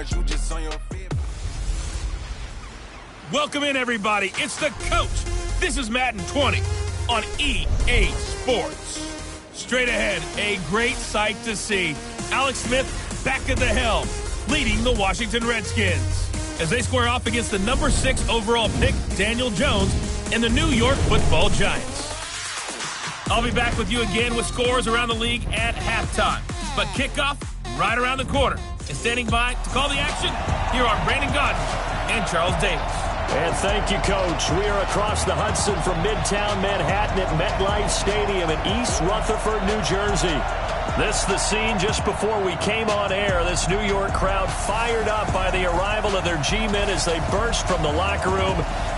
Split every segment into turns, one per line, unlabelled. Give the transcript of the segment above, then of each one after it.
charge, you just on your feet.
Welcome in, everybody. It's the coach. This is Madden 20 on EA Sports. Straight ahead, a great sight to see. Alex Smith back at the helm, leading the Washington Redskins as they square off against the number 6 overall pick, Daniel Jones, and the New York Football Giants. I'll be back with you again with scores around the league at halftime. But kickoff right around the corner. And standing by to call the action, here are Brandon Gaudin and Charles Davis.
And thank you, Coach. We are across the Hudson from Midtown Manhattan at MetLife Stadium in East Rutherford, New Jersey. This is the scene just before we came on air. This New York crowd fired up by the arrival of their G-men as they burst from the locker room.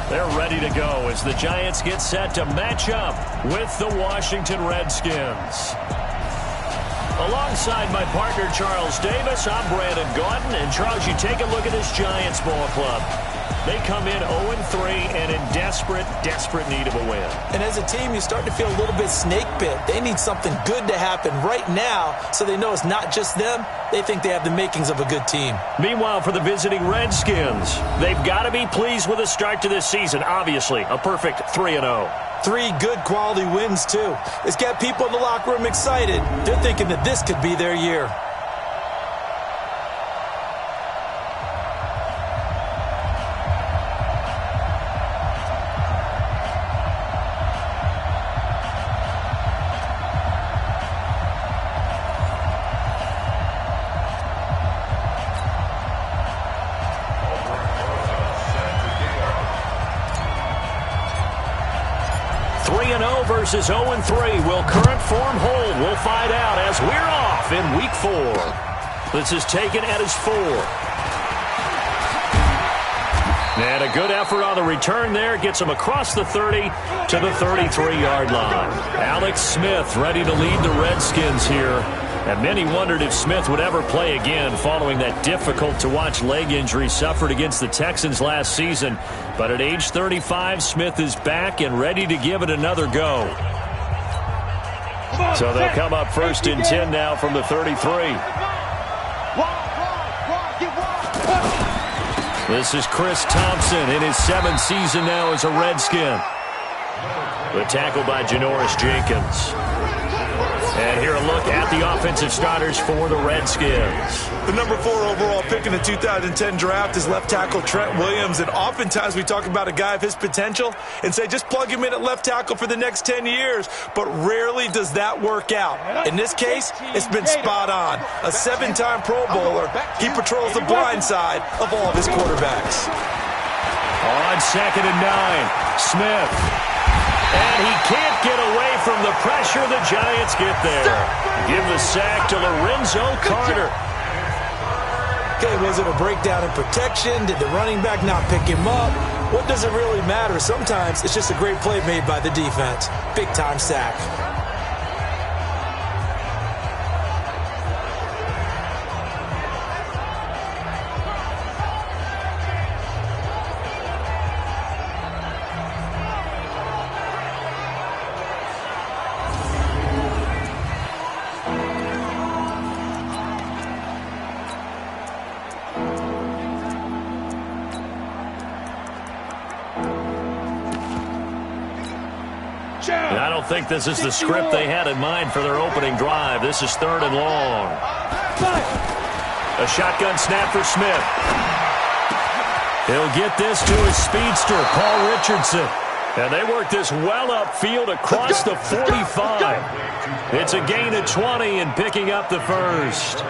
They're ready to go as the Giants get set to match up with the Washington Redskins. Alongside my partner, Charles Davis, I'm Brandon Gaudin. And, Charles, you take a look at this Giants ball club. They come in 0-3 and in desperate need of a win.
And as a team, you start to feel a little bit snake bit. They need something good to happen right now so they know it's not just them. They think they have the makings of a good team.
Meanwhile, for the visiting Redskins, they've got to be pleased with the start to this season. Obviously, a perfect 3-0.
3 good quality wins, too. It's got people in the locker room excited. They're thinking that this could be their year.
Versus 0-3. Will current form hold? We'll find out as we're off in Week 4. This is taken at his 4. And a good effort on the return there. Gets him across the 30 to the 33-yard line. Alex Smith ready to lead the Redskins here. And many wondered if Smith would ever play again following that difficult-to-watch leg injury suffered against the Texans last season. But at age 35, Smith is back and ready to give it another go. So they'll come up first and 10 now from the 33. This is Chris Thompson in his 7th season now as a Redskin. The tackle by Janoris Jenkins. And here a look at the offensive starters for the Redskins.
The number 4 overall pick in the 2010 draft is left tackle Trent Williams. And oftentimes we talk about a guy of his potential and say just plug him in at left tackle for the next 10 years. But rarely does that work out. In this case, it's been spot on. A 7-time Pro Bowler, he patrols the blind side of all of his quarterbacks.
On 2nd and 9, Smith. And he can't get away from the pressure. The Giants get there. Give the sack to Lorenzo Carter.
Okay, was it a breakdown in protection? Did the running back not pick him up? What does it really matter? Sometimes it's just a great play made by the defense. Big-time sack.
I don't think this is the script they had in mind for their opening drive. This is 3rd and long. A shotgun snap for Smith. He'll get this to his speedster, Paul Richardson. And they work this well upfield across the 45. It's a gain of 20 and picking up the first.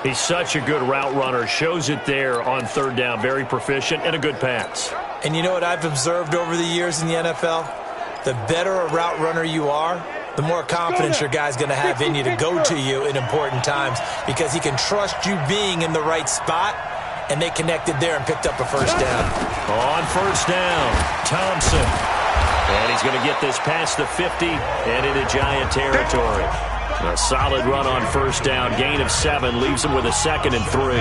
He's such a good route runner. Shows it there on 3rd down. Very proficient and a good pass.
And you know what I've observed over the years in the NFL? The better a route runner you are, the more confidence your guy's going to have in you to go to you in important times because he can trust you being in the right spot, and they connected there and picked up a first down.
On 1st down, Thompson. And he's going to get this past the 50 and into Giant territory. A solid run on 1st down, gain of 7, leaves him with a 2nd and 3.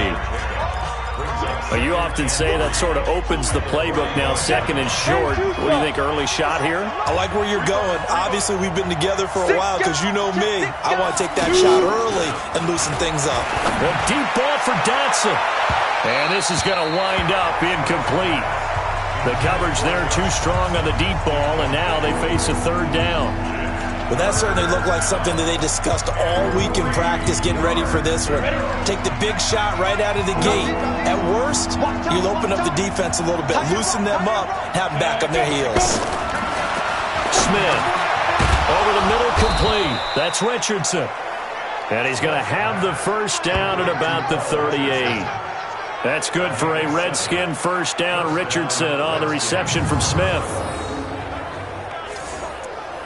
Well, you often say that sort of opens the playbook now, second and short. What do you think, early shot here?
I like where you're going. Obviously, we've been together for a while because you know me. I want to take that shot early and loosen things up.
A deep ball for Dotson. And this is going to wind up incomplete. The coverage there too strong on the deep ball, and now they face a third down.
Well, that certainly looked like something that they discussed all week in practice getting ready for this one. Take the big shot right out of the gate. At worst, you'll open up the defense a little bit, loosen them up, have them back on their heels.
Smith over the middle, complete. That's Richardson. And he's going to have the first down at about the 38. That's good for a Redskin first down. Richardson on the reception from Smith.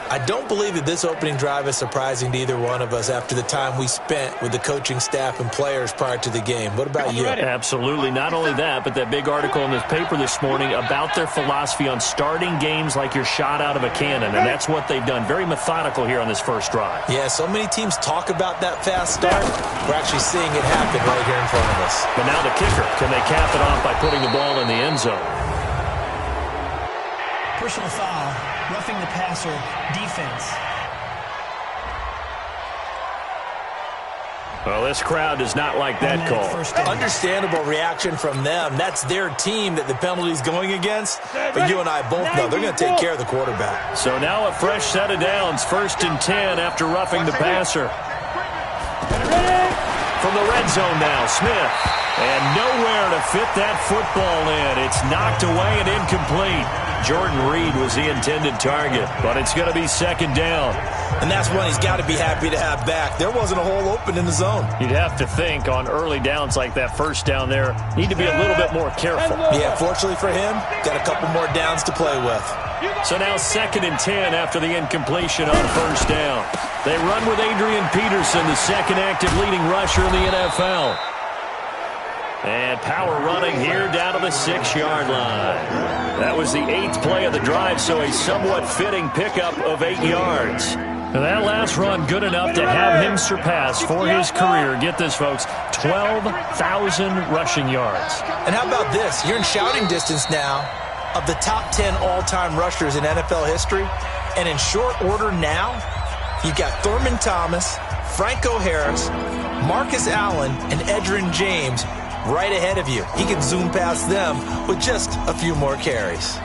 I don't believe that this opening drive is surprising to either one of us after the time we spent with the coaching staff and players prior to the game. What about you?
Absolutely. Not only that, but that big article in this paper this morning about their philosophy on starting games like you're shot out of a cannon, and that's what they've done. Very methodical here on this first drive.
Yeah, so many teams talk about that fast start. We're actually seeing it happen right here in front of us.
But now the kicker. Can they cap it off by putting the ball in the end zone?
Personal foul, roughing the passer, defense.
Well, this crowd does not like that call.
Understandable reaction from them. That's their team that the penalty's going against. But you and I both know they're going to take care of the quarterback.
So now a fresh set of downs, 1st and 10 after roughing the passer. From the red zone now, Smith. And nowhere to fit that football in. It's knocked away and incomplete. Jordan Reed was the intended target, but it's going to be 2nd down.
And that's one he's got to be happy to have back. There wasn't a hole open in the zone.
You'd have to think on early downs like that first down there, need to be a little bit more careful.
Yeah, fortunately for him, got a couple more downs to play with.
So now 2nd and 10 after the incompletion on 1st down. They run with Adrian Peterson, the second active leading rusher in the NFL. And power running here down to the 6-yard line. That was the 8th play of the drive, so a somewhat fitting pickup of 8 yards. And that last run good enough to have him surpass for his career, get this folks, 12,000 rushing yards.
And how about this? You're in shouting distance now of the top 10 all-time rushers in NFL history. And in short order now, you've got Thurman Thomas, Franco Harris, Marcus Allen, and Edgerrin James right ahead of you. He can zoom past them with just a few more carries.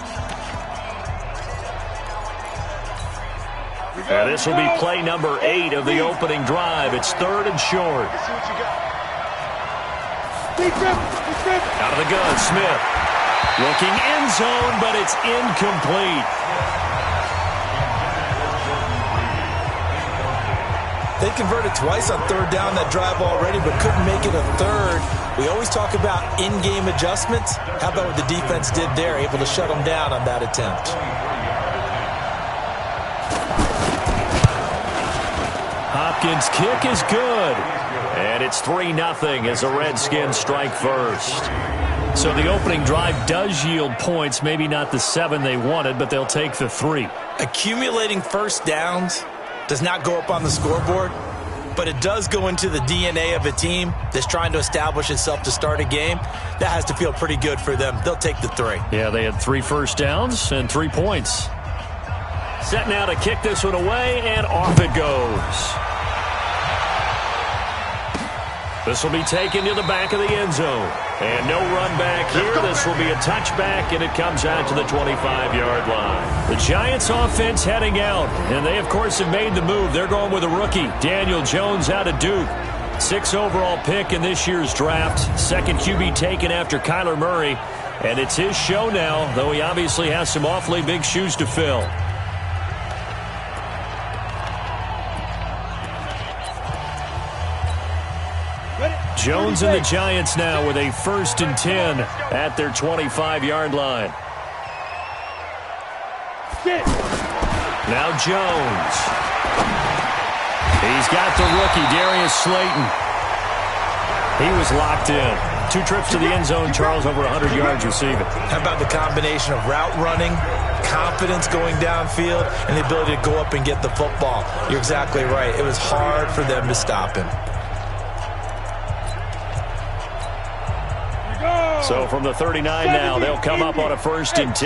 And this will be play number 8 of the opening drive. It's 3rd and short. Out of the gun, Smith. Looking end zone, but it's incomplete.
They converted twice on 3rd down that drive already, but couldn't make it a 3rd. We always talk about in-game adjustments. How about what the defense did there, able to shut them down on that attempt?
Hopkins' kick is good. And it's 3-0 as the Redskins strike first. So the opening drive does yield points, maybe not the 7 they wanted, but they'll take the 3.
Accumulating first downs does not go up on the scoreboard, but it does go into the DNA of a team that's trying to establish itself to start a game. That has to feel pretty good for them. They'll take the 3.
Yeah, they had 3 first downs and 3 points. Set now to kick this one away, and off it goes. This will be taken to the back of the end zone. And no run back here. This will be a touchback, and it comes out to the 25-yard line. The Giants offense heading out, and they, of course, have made the move. They're going with a rookie, Daniel Jones out of Duke. 6th overall pick in this year's draft. 2nd QB taken after Kyler Murray. And it's his show now, though he obviously has some awfully big shoes to fill. Jones and the Giants now with a 1st and 10 at their 25-yard line. Now Jones. He's got the rookie, Darius Slayton. He was locked in. 2 trips to the end zone, Charles, over 100 yards receiving.
How about the combination of route running, confidence going downfield, and the ability to go up and get the football? You're exactly right. It was hard for them to stop him.
So from the 39 now, they'll come up on a 1st and 10.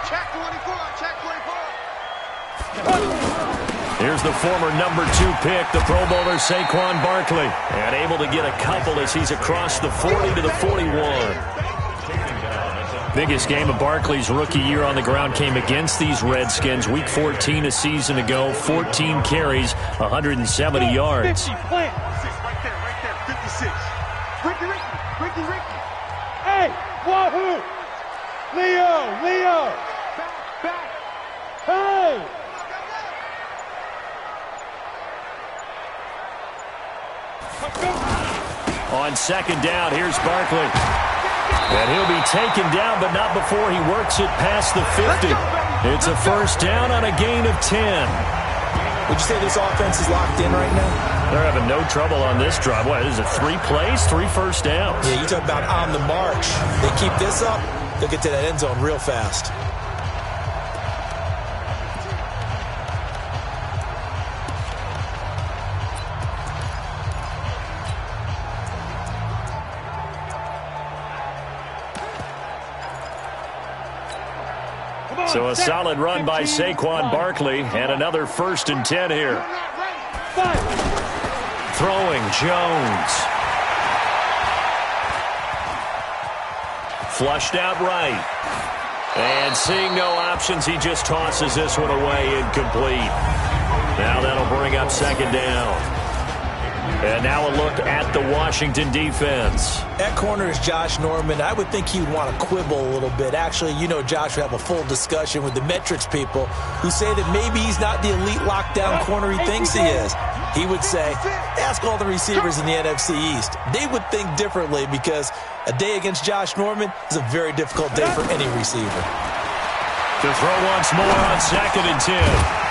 Check 24. Check 24.
Here's the former number 2 pick, the Pro Bowler Saquon Barkley. And able to get a couple as he's across the 40 to the 41. Biggest game of Barkley's rookie year on the ground came against these Redskins. Week 14 a season ago, 14 carries, 170 yards.
50, plant. Right there, 56. Ricky. Hey, Wahoo! Leo! Back. Hey!
On 2nd down, here's Barkley. And he'll be taken down, but not before he works it past the 50. It's a 1st down on a gain of 10.
Would you say this offense is locked in right now?
They're having no trouble on this drive. What is it, 3 plays, 3 first downs?
Yeah, you talk about on the march. They keep this up, they'll get to that end zone real fast.
So a solid run by Saquon Barkley and another 1st and 10 here. Throwing Jones. Flushed out right. And seeing no options, he just tosses this one away, incomplete. Now that'll bring up 2nd down. And now a look at the Washington defense.
At corner is Josh Norman. I would think he'd want to quibble a little bit. Actually, you know Josh would have a full discussion with the metrics people who say that maybe he's not the elite lockdown corner he thinks he is. He would say, ask all the receivers in the NFC East. They would think differently because a day against Josh Norman is a very difficult day for any receiver.
To throw once more on 2nd and 10.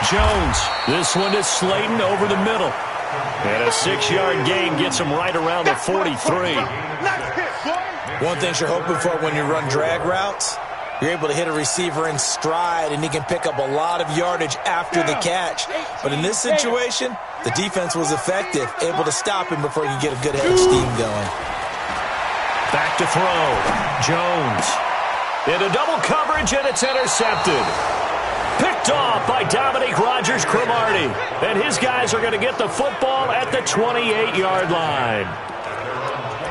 Jones. This one is Slayton over the middle. And a 6-yard gain gets him right around the 43.
One thing you're hoping for when you run drag routes, you're able to hit a receiver in stride, and he can pick up a lot of yardage after the catch. But in this situation, the defense was effective, able to stop him before he could get a good head of steam going.
Back to throw. Jones. Into double coverage, and it's intercepted. Picked off by Dominique Rodgers-Cromartie. And his guys are going to get the football at the 28-yard line.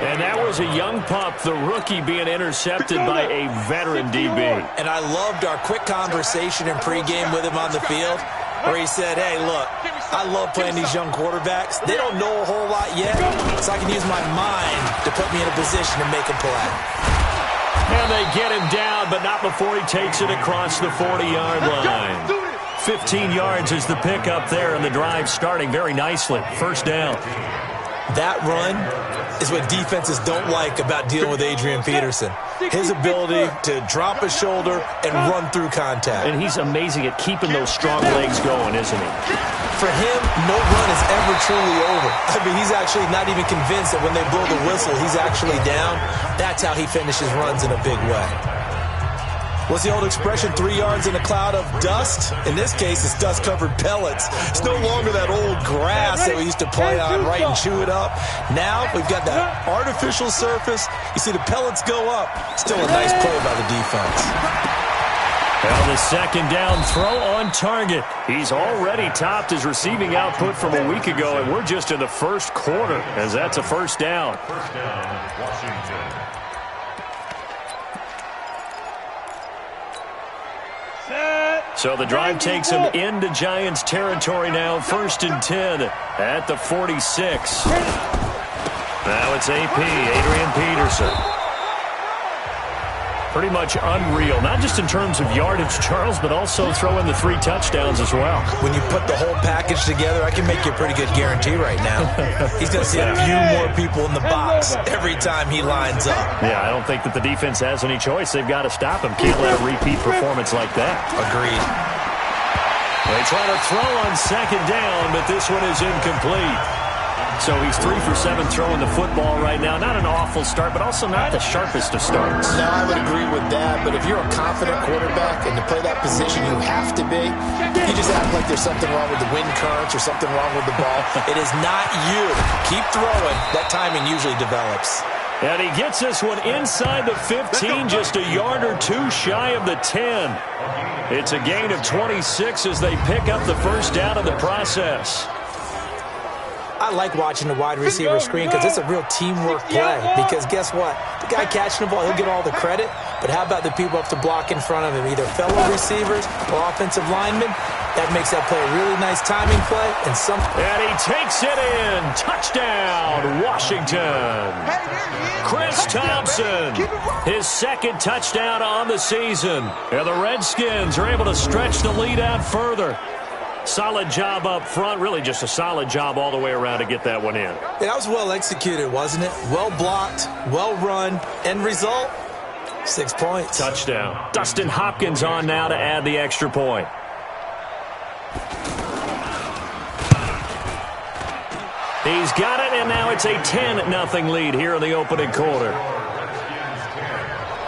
And that was a young pup, the rookie, being intercepted by a veteran DB.
And I loved our quick conversation in pregame with him on the field where he said, hey, look, I love playing these young quarterbacks. They don't know a whole lot yet, so I can use my mind to put me in a position to make a play.
And they get him down, but not before he takes it across the 40-yard line. 15 yards is the pickup there, and the drive starting very nicely. 1st down.
That run is what defenses don't like about dealing with Adrian Peterson. His ability to drop his shoulder and run through contact.
And he's amazing at keeping those strong legs going, isn't he?
For him, no run is ever truly over. I mean, he's actually not even convinced that when they blow the whistle, he's actually down. That's how he finishes runs in a big way. What's the old expression, 3 yards in a cloud of dust? In this case, it's dust-covered pellets. It's no longer that old grass that we used to play on, right, and chew it up. Now we've got that artificial surface. You see the pellets go up. Still a nice play by the defense.
Well, the 2nd down throw on target. He's already topped his receiving output from a week ago, and we're just in the 1st quarter as that's a 1st down. Washington. So the drive takes him into Giants territory now. 1st and 10 at the 46. Now it's AP, Adrian Peterson. Pretty much unreal, not just in terms of yardage, Charles, but also throw in the 3 touchdowns as well.
When you put the whole package together, I can make you a pretty good guarantee right now. He's going to see a few more people in the box every time he lines up.
Yeah, I don't think that the defense has any choice. They've got to stop him. Can't let a repeat performance like that.
Agreed.
They try to throw on 2nd down, but this one is incomplete. So he's 3 for 7 throwing the football right now. Not an awful start, but also not the sharpest of starts.
No, I would agree with that. But if you're a confident quarterback and to play that position you have to be, you just act like there's something wrong with the wind currents or something wrong with the ball.
It is not you. Keep throwing. That timing usually develops.
And he gets this one inside the 15, just a yard or two shy of the 10. It's a gain of 26 as they pick up the first down in the process.
I like watching the wide receiver screen because it's a real teamwork play. Because guess what? The guy catching the ball, he'll get all the credit. But how about the people up to block in front of him, either fellow receivers or offensive linemen? That makes that play a really nice timing play.
And he takes it in. Touchdown, Washington. Chris Thompson, his second touchdown on the season. And the Redskins are able to stretch the lead out further. Solid job up front, really just a solid job all the way around to get that one in.
Yeah, that was well executed, wasn't it? Well blocked, well run. End result, 6 points.
Touchdown. Dustin Hopkins on now to add the extra point. He's got it, and now it's a 10-0 lead here in the opening quarter.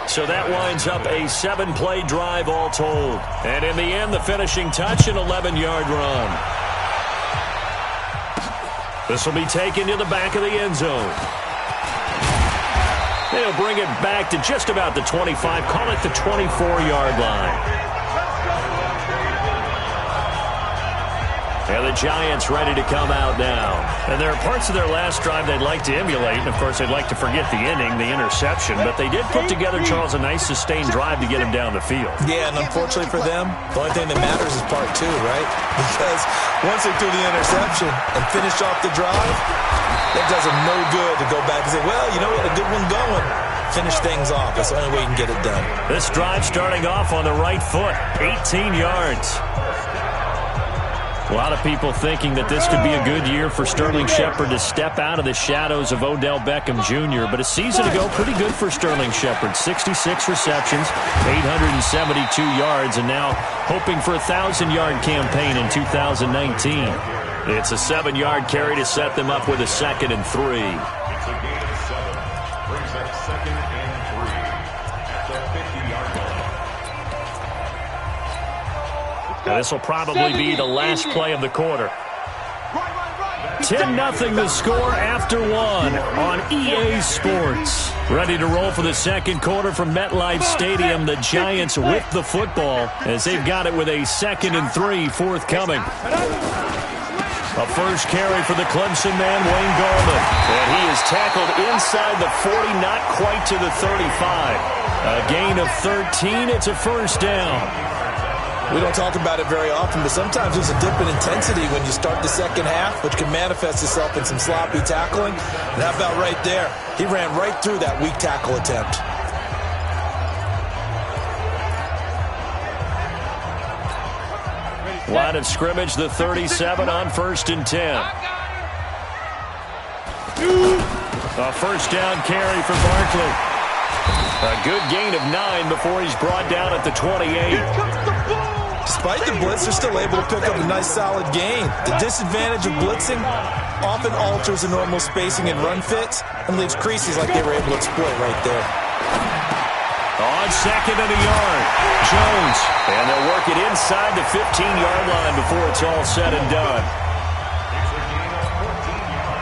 So that winds up a 7-play drive all told. And in the end, the finishing touch, an 11-yard run. This will be taken to the back of the end zone. They'll bring it back to just about the 25, call it the 24-yard line. And the Giants ready to come out now. And there are parts of their last drive they'd like to emulate. And, of course, they'd like to forget the inning, the interception. But they did put together, Charles, a nice sustained drive to get him down the field.
Yeah, and unfortunately for them, the only thing that matters is part two, right? Because once they threw the interception and finished off the drive, that does them no good to go back and say, well, you know, we had a good one going. Finish things off. That's the only way you can get it done.
This drive starting off on the right foot, 18 yards. A lot of people thinking that this could be a good year for Sterling Shepard to step out of the shadows of Odell Beckham Jr. But a season ago, pretty good for Sterling Shepard. 66 receptions, 872 yards, and now hoping for a 1,000-yard campaign in 2019. It's a 7-yard carry to set them up with a 2nd and 3. Now this will probably be the last play of the quarter. 10-0 the score after one on EA Sports. Ready to roll for the second quarter from MetLife Stadium. The Giants with the football as they've got it with a 2nd and 3 forthcoming. A first carry for the Clemson man, Wayne Gallman. And he is tackled inside the 40, not quite to the 35. A gain of 13. It's a first down.
We don't talk about it very often, but sometimes there's a dip in intensity when you start the second half, which can manifest itself in some sloppy tackling. And how about right there? He ran right through that weak tackle attempt.
Line of scrimmage, the 37 on 1st and 10. A first down carry for Barkley. A good gain of 9 before he's brought down at the 28.
Despite the blitz, they're still able to pick up a nice solid gain. The disadvantage of blitzing often alters the normal spacing and run fits and leaves creases like they were able to exploit right there.
On 2nd and a yard, Jones. And they'll work it inside the 15-yard line before it's all said and done.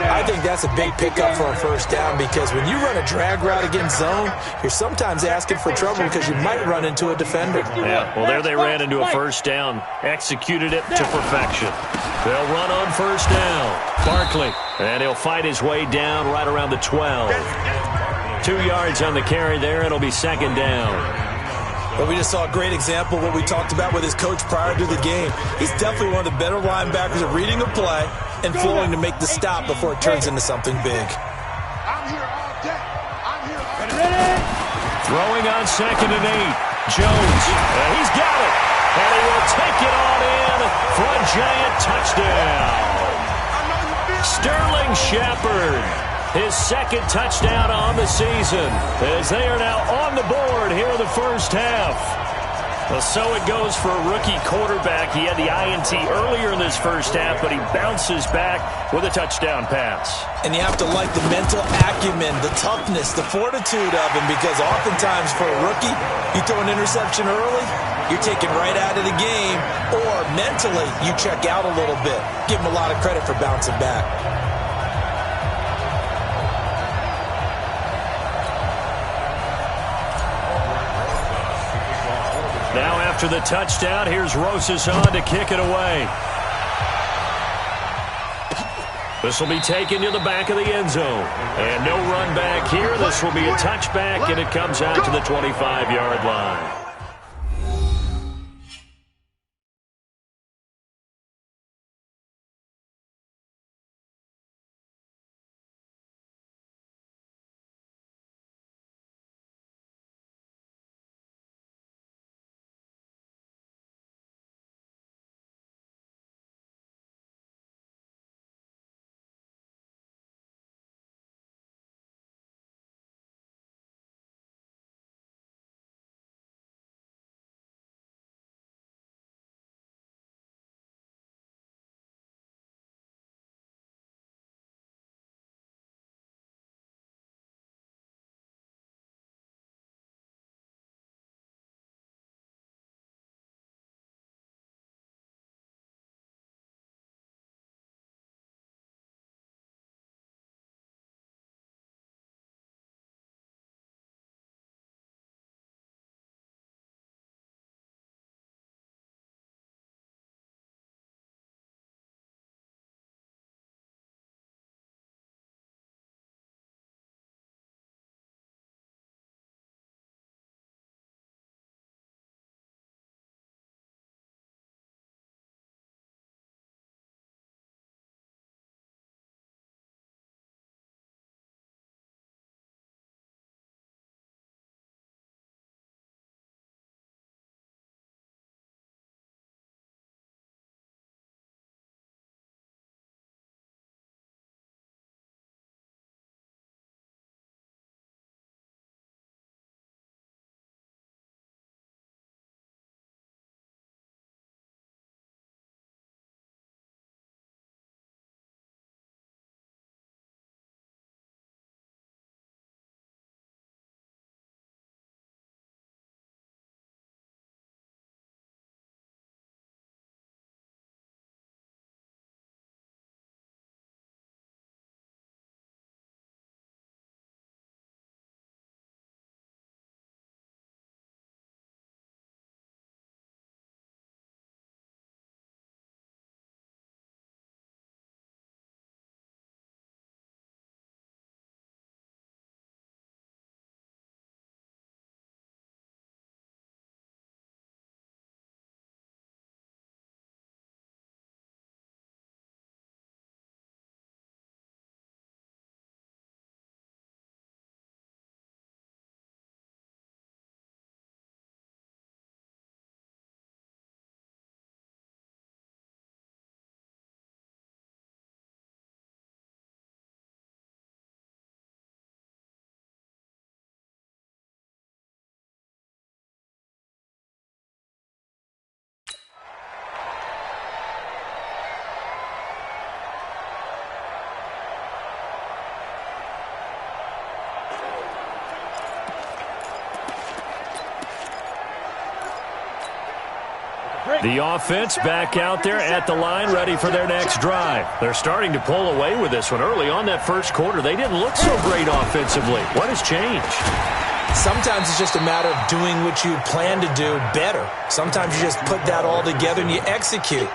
I think that's a big pickup for a first down because when you run a drag route against zone, you're sometimes asking for trouble because you might run into a defender.
Yeah, well, there they ran into a first down. Executed it to perfection. They'll run on first down. Barkley, and he'll fight his way down right around the 12. 2 yards on the carry there. It'll be 2nd down.
But we just saw a great example of what we talked about with his coach prior to the game. He's definitely one of the better linebackers at reading a play and flowing to make the stop before it turns into something big.
Throwing on 2nd and 8. Jones, and he's got it. And he will take it on in for a Giant touchdown. Sterling Shepard, his 2nd touchdown on the season, as they are now on the board here in the first half. Well, so it goes for a rookie quarterback. He had the INT earlier in this first half, but he bounces back with a touchdown pass.
And you have to like the mental acumen, the toughness, the fortitude of him, because oftentimes for a rookie, you throw an interception early, you're taken right out of the game, or mentally you check out a little bit. Give him a lot of credit for bouncing back.
After the touchdown, here's Rosas on to kick it away. This will be taken to the back of the end zone. And no run back here. This will be a touchback, and it comes out to the 25-yard line. The offense back out there at the line, ready for their next drive. They're starting to pull away with this one. Early on that first quarter, they didn't look so great offensively. What has changed?
Sometimes it's just a matter of doing what you plan to do better. Sometimes you just put that all together and you execute.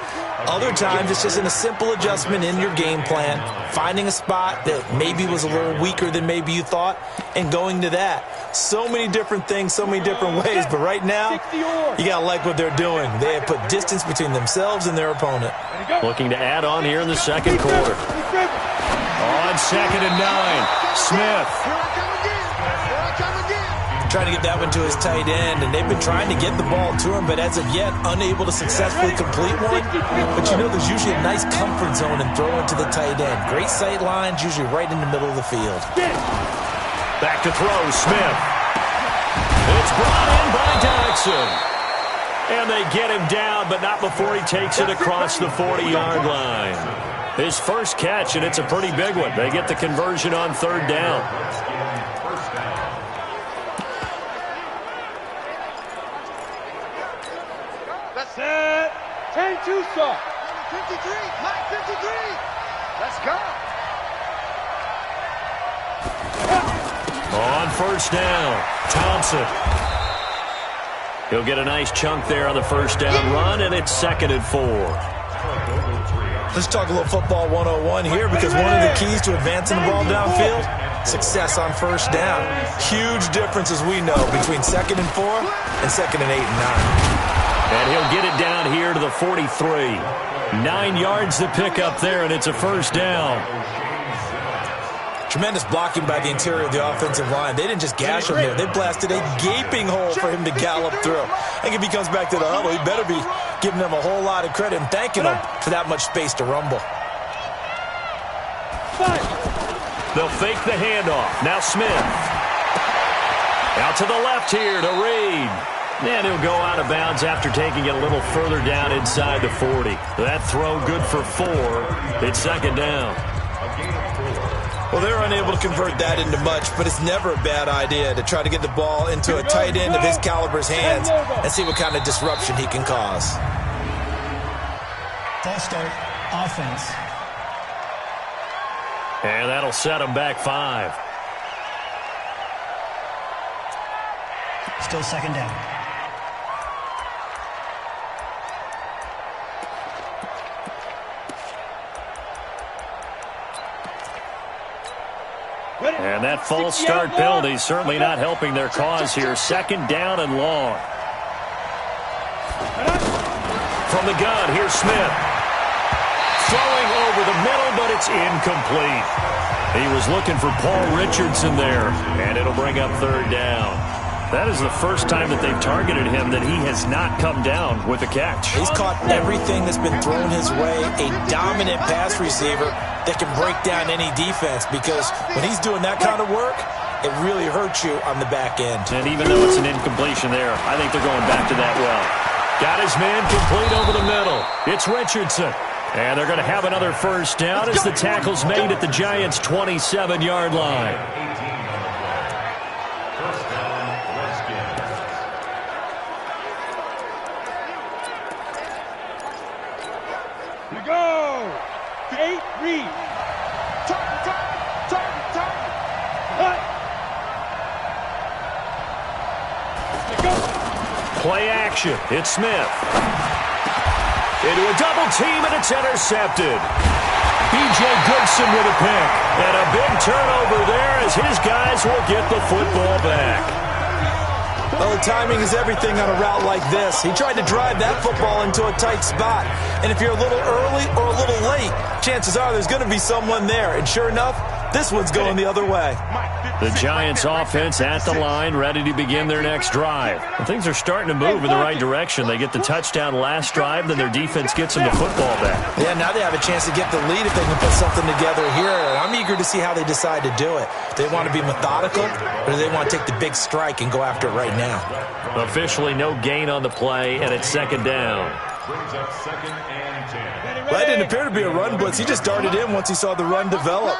Other times it's just in a simple adjustment in your game plan, finding a spot that maybe was a little weaker than maybe you thought, and going to that. So many different things, so many different ways, but right now, you got to like what they're doing. They have put distance between themselves and their opponent.
Looking to add on here in the second quarter. On 2nd and 9, Smith.
Trying to get that one to his tight end, and they've been trying to get the ball to him, but as of yet, unable to successfully complete one. But you know there's usually a nice comfort zone in throwing to the tight end. Great sight lines, usually right in the middle of the field.
Back to throw, Smith. It's brought in by Dodson. And they get him down, but not before he takes it across the 40-yard line. His first catch, and it's a pretty big one. They get the conversion on 3rd down.
Set. 10-2 stop. 53. Line 53. Let's go.
On 1st down, Thompson. He'll get a nice chunk there on the first down run, and it's 2nd and 4.
Let's talk a little football 101 here, because one of the keys to advancing the ball downfield, success on first down. Huge difference, as we know, between 2nd and 4 and 2nd and 8 and 9.
And he'll get it down here to the 43. 9 yards to pick up there, and it's a first down.
Tremendous blocking by the interior of the offensive line. They didn't just gash him there. They blasted a gaping hole for him to gallop through. I think if he comes back to the huddle, he better be giving them a whole lot of credit and thanking them for that much space to rumble.
They'll fake the handoff. Now Smith. Out to the left here to Reed. And he'll go out of bounds after taking it a little further down inside the 40. That throw good for 4. It's 2nd down.
Well, they're unable to convert that into much, but it's never a bad idea to try to get the ball into a tight end of his caliber's hands and see what kind of disruption he can cause.
False start, offense.
And that'll set him back 5.
Still 2nd down.
And that false start penalty certainly not helping their cause here. 2nd down and long. From the gun, here's Smith. Throwing over the middle, but it's incomplete. He was looking for Paul Richardson there, and it'll bring up 3rd down. That is the first time that they've targeted him that he has not come down with a catch.
He's caught everything that's been thrown his way. A dominant pass receiver that can break down any defense, because when he's doing that kind of work, it really hurts you on the back end.
And even though it's an incompletion there, I think they're going back to that well. Got his man complete over the middle. It's Richardson. And they're going to have another first down as the tackle's made at the Giants' 27-yard line.
Reed.
Play action. It's Smith. Into a double team, and it's intercepted. B.J. Goodson with a pick. And a big turnover there as his guys will get the football back.
Well, the timing is everything on a route like this. He tried to drive that football into a tight spot. And if you're a little early or a little late, chances are there's going to be someone there. And sure enough, this one's going the other way.
The Giants offense at the line, ready to begin their next drive. And things are starting to move in the right direction. They get the touchdown last drive, then their defense gets them the football back.
Yeah, now they have a chance to get the lead if they can put something together here. I'm eager to see how they decide to do it. Do they want to be methodical, or do they want to take the big strike and go after it right now?
Officially no gain on the play, and it's 2nd down.
Well, that didn't appear to be a run blitz. He just darted in once he saw the run develop.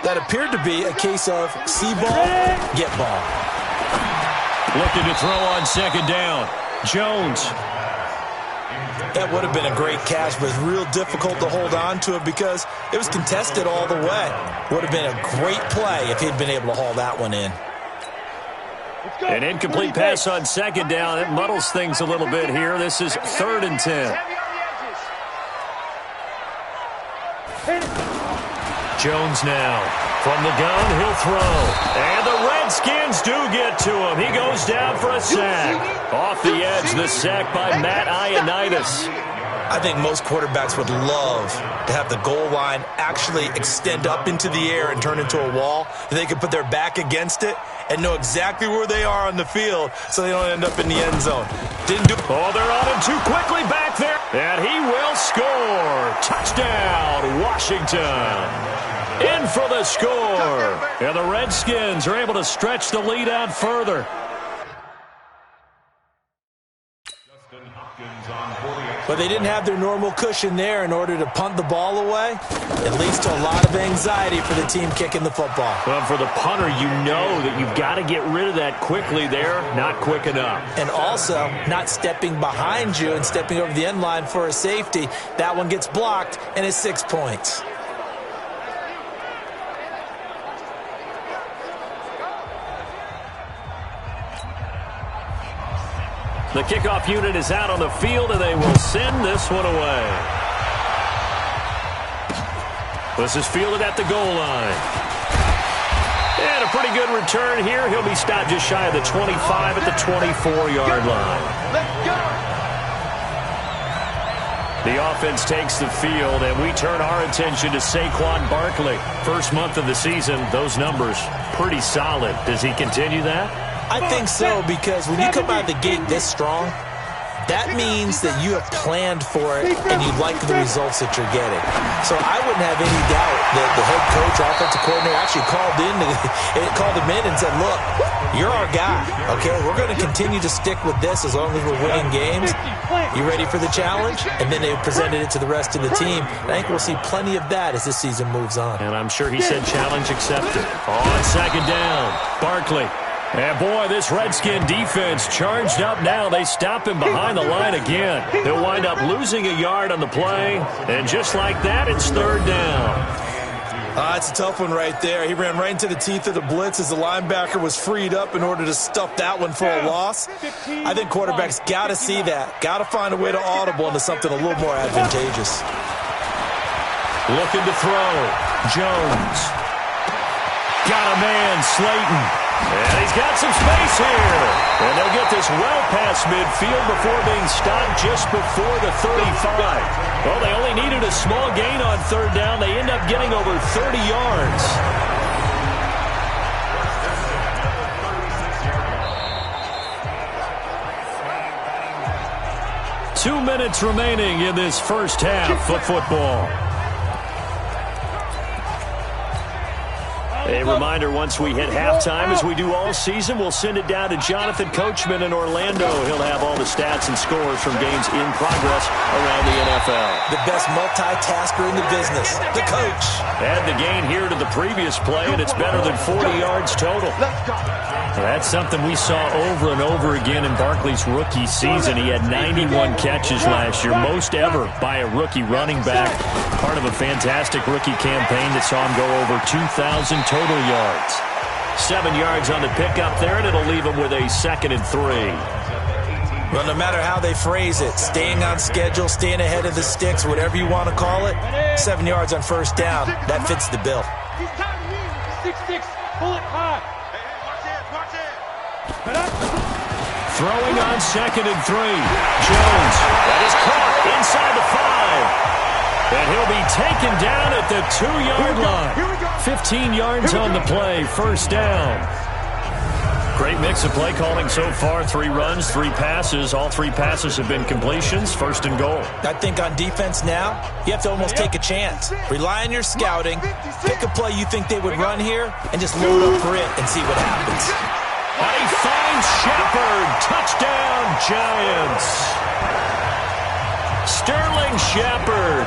That appeared to be a case of see ball, get ball.
Looking to throw on 2nd down. Jones.
That would have been a great catch, but it's real difficult to hold on to it because it was contested all the way. Would have been a great play if he'd been able to haul that one in.
An incomplete pass on 2nd down. It muddles things a little bit here. This is 3rd and 10. Jones now. From the gun, he'll throw. And the Redskins do get to him. He goes down for a sack. Off the edge, the sack by Matt Ioannidis.
I think most quarterbacks would love to have the goal line actually extend up into the air and turn into a wall. They can put their back against it and know exactly where they are on the field so they don't end up in the end zone. Didn't do.
Oh, they're on him too quickly back there. And he will score. Touchdown, Washington. In for the score. And the Redskins are able to stretch the lead out further.
But they didn't have their normal cushion there in order to punt the ball away. It leads to a lot of anxiety for the team kicking the football.
Well, for the punter, you know that you've got to get rid of that quickly there. Not quick enough.
And also, not stepping behind you and stepping over the end line for a safety. That one gets blocked, and it's 6 points.
The kickoff unit is out on the field, and they will send this one away. This is fielded at the goal line. And a pretty good return here. He'll be stopped just shy of the 25 at the 24-yard line.
Let's go.
The offense takes the field, and we turn our attention to Saquon Barkley. First month of the season, those numbers pretty solid. Does he continue that?
I think so, because when you come out of the gate this strong, that means that you have planned for it and you like the results that you're getting. So I wouldn't have any doubt that the head coach, offensive coordinator actually called him in and said, look, you're our guy, okay? We're going to continue to stick with this as long as we're winning games. You ready for the challenge? And then they presented it to the rest of the team. I think we'll see plenty of that as this season moves on.
And I'm sure he said challenge accepted. On second down, Barkley. And boy, this Redskin defense charged up now. They stop him behind the line again. He'll wind up losing a yard on the play. And just like that, it's third down.
It's a tough one right there. He ran right into the teeth of the blitz as the linebacker was freed up in order to stuff that one for a loss. I think quarterbacks got to see that. Got to find a way to audible into something a little more advantageous.
Looking to throw. Jones. Got a man, Slayton. And he's got some space here. And they'll get this well past midfield before being stopped just before the 35. Well, they only needed a small gain on third down. They end up getting over 30 yards. Two minutes remaining in this first half of football. A reminder, once we hit halftime, as we do all season, we'll send it down to Jonathan Coachman in Orlando. He'll have all the stats and scores from games in progress around the NFL.
The best multitasker in the business, the coach.
Add the gain here to the previous play, and it's better than 40 yards total. That's something we saw over and over again in Barkley's rookie season. He had 91 catches last year, most ever by a rookie running back. Part of a fantastic rookie campaign that saw him go over 2,000 total yards. 7 yards on the pickup there, and it'll leave him with a 2nd and 3.
Well, no matter how they phrase it, staying on schedule, staying ahead of the sticks, whatever you want to call it, 7 yards on first down, that fits the bill.
He's tied to me with the 6-6. Pull it high.
Throwing on 2nd and 3. Jones. That is caught inside the 5. And he'll be taken down at the 2-yard line. 15 yards on the play. First down. Great mix of play calling so far. 3 runs, 3 passes. All 3 passes have been completions. First and goal.
I think on defense now, you have to almost take a chance. Rely on your scouting. Pick a play you think they would run here and just load up for it and see what happens.
And he finds Shepard. Touchdown, Giants. Sterling Shepard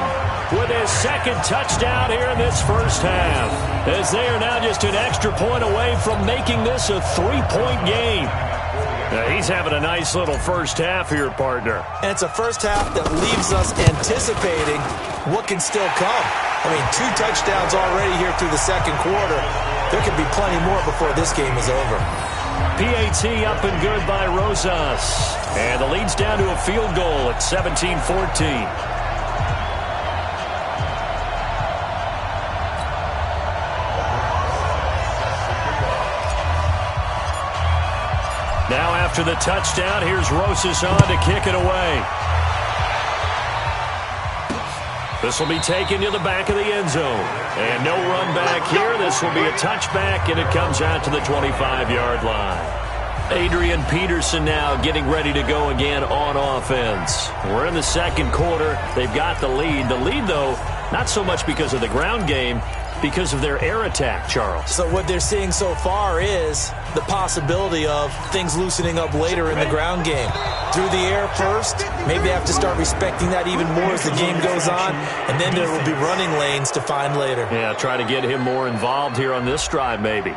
with his 2nd touchdown here in this first half, as they are now just an extra point away from making this a 3-point game. Now, he's having a nice little first half here, partner.
And it's a first half that leaves us anticipating what can still come. I mean, 2 touchdowns already here through the second quarter. There could be plenty more before this game is over.
PAT up and good by Rosas. And the lead's down to a field goal at 17-14. Now after the touchdown, here's Rosas on to kick it away. This will be taken to the back of the end zone. And no run back here. This will be a touchback, and it comes out to the 25-yard line. Adrian Peterson now getting ready to go again on offense. We're in the second quarter. They've got the lead. The lead, though, not so much because of the ground game, because of their air attack, Charles.
So what they're seeing so far is the possibility of things loosening up later in the ground game. Through the air first, maybe they have to start respecting that even more as the game goes on, and then there will be running lanes to find later.
Yeah, try to get him more involved here on this drive, maybe.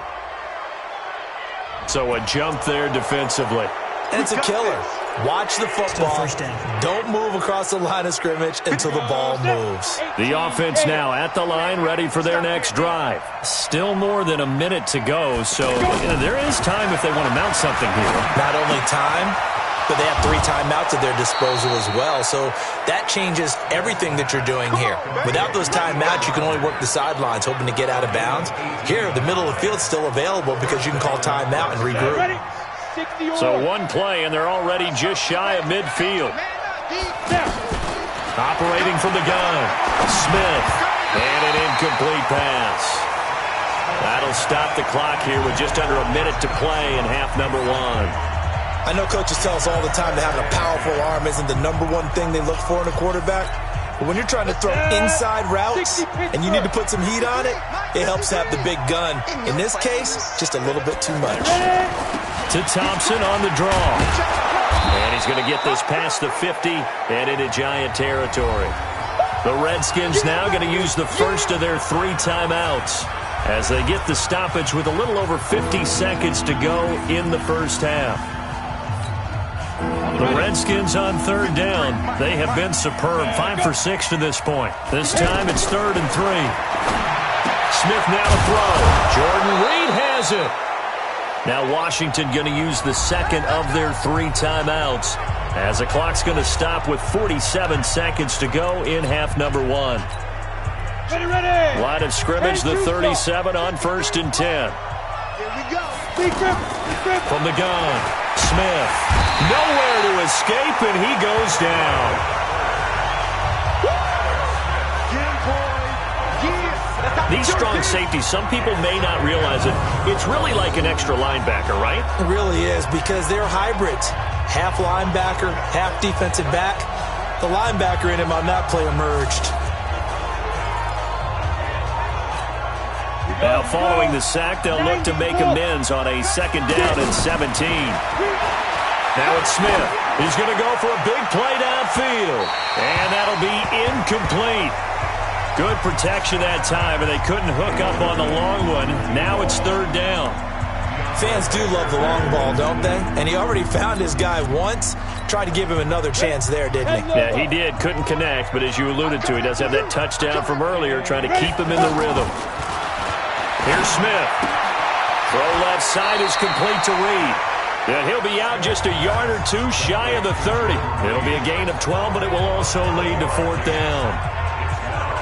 So a jump there defensively.
And it's a killer. Watch the football. Don't move across the line of scrimmage until the ball moves.
The offense now at the line, ready for their next drive. Still more than a minute to go, so there is time if they want to mount something here.
Not only time, but they have 3 timeouts at their disposal as well. So that changes everything that you're doing here. Without those timeouts, you can only work the sidelines, hoping to get out of bounds. Here, the middle of the field's still available because you can call timeout and regroup.
So one play, and they're already just shy of midfield. Operating from the gun, Smith, and an incomplete pass. That'll stop the clock here with just under a minute to play in half number 1.
I know coaches tell us all the time that having a powerful arm isn't the number one thing they look for in a quarterback. But when you're trying to throw inside routes and you need to put some heat on it, it helps to have the big gun. In this case, just a little bit too much.
To Thompson on the draw. And he's going to get this past the 50 and into Giant territory. The Redskins now going to use the first of their 3 timeouts as they get the stoppage with a little over 50 seconds to go in the first half. The Redskins on 3rd down. They have been superb. 5 for 6 to this point. This time it's 3rd and 3. Smith now to throw. Jordan Reed has it. Now Washington going to use the second of their 3 timeouts as the clock's going to stop with 47 seconds to go in half number 1. Line of scrimmage, the 37 on 1st and 10. From the gun, Smith. Nowhere to escape, and he goes down. These strong safeties, some people may not realize it. It's really like an extra linebacker, right?
It really is, because they're hybrids. Half linebacker, half defensive back. The linebacker in him on that play emerged.
Now following the sack, they'll look to make amends on a 2nd down and 17. Now it's Smith. He's going to go for a big play downfield. And that'll be incomplete. Good protection that time, and they couldn't hook up on the long one. Now it's 3rd down.
Fans do love the long ball, don't they? And he already found his guy once. Tried to give him another chance there, didn't he?
Yeah, he did. Couldn't connect, but as you alluded to, he does have that touchdown from earlier, trying to keep him in the rhythm. Here's Smith. Throw left side is complete to Reed. And he'll be out just a yard or 2 shy of the 30. It'll be a gain of 12, but it will also lead to 4th down.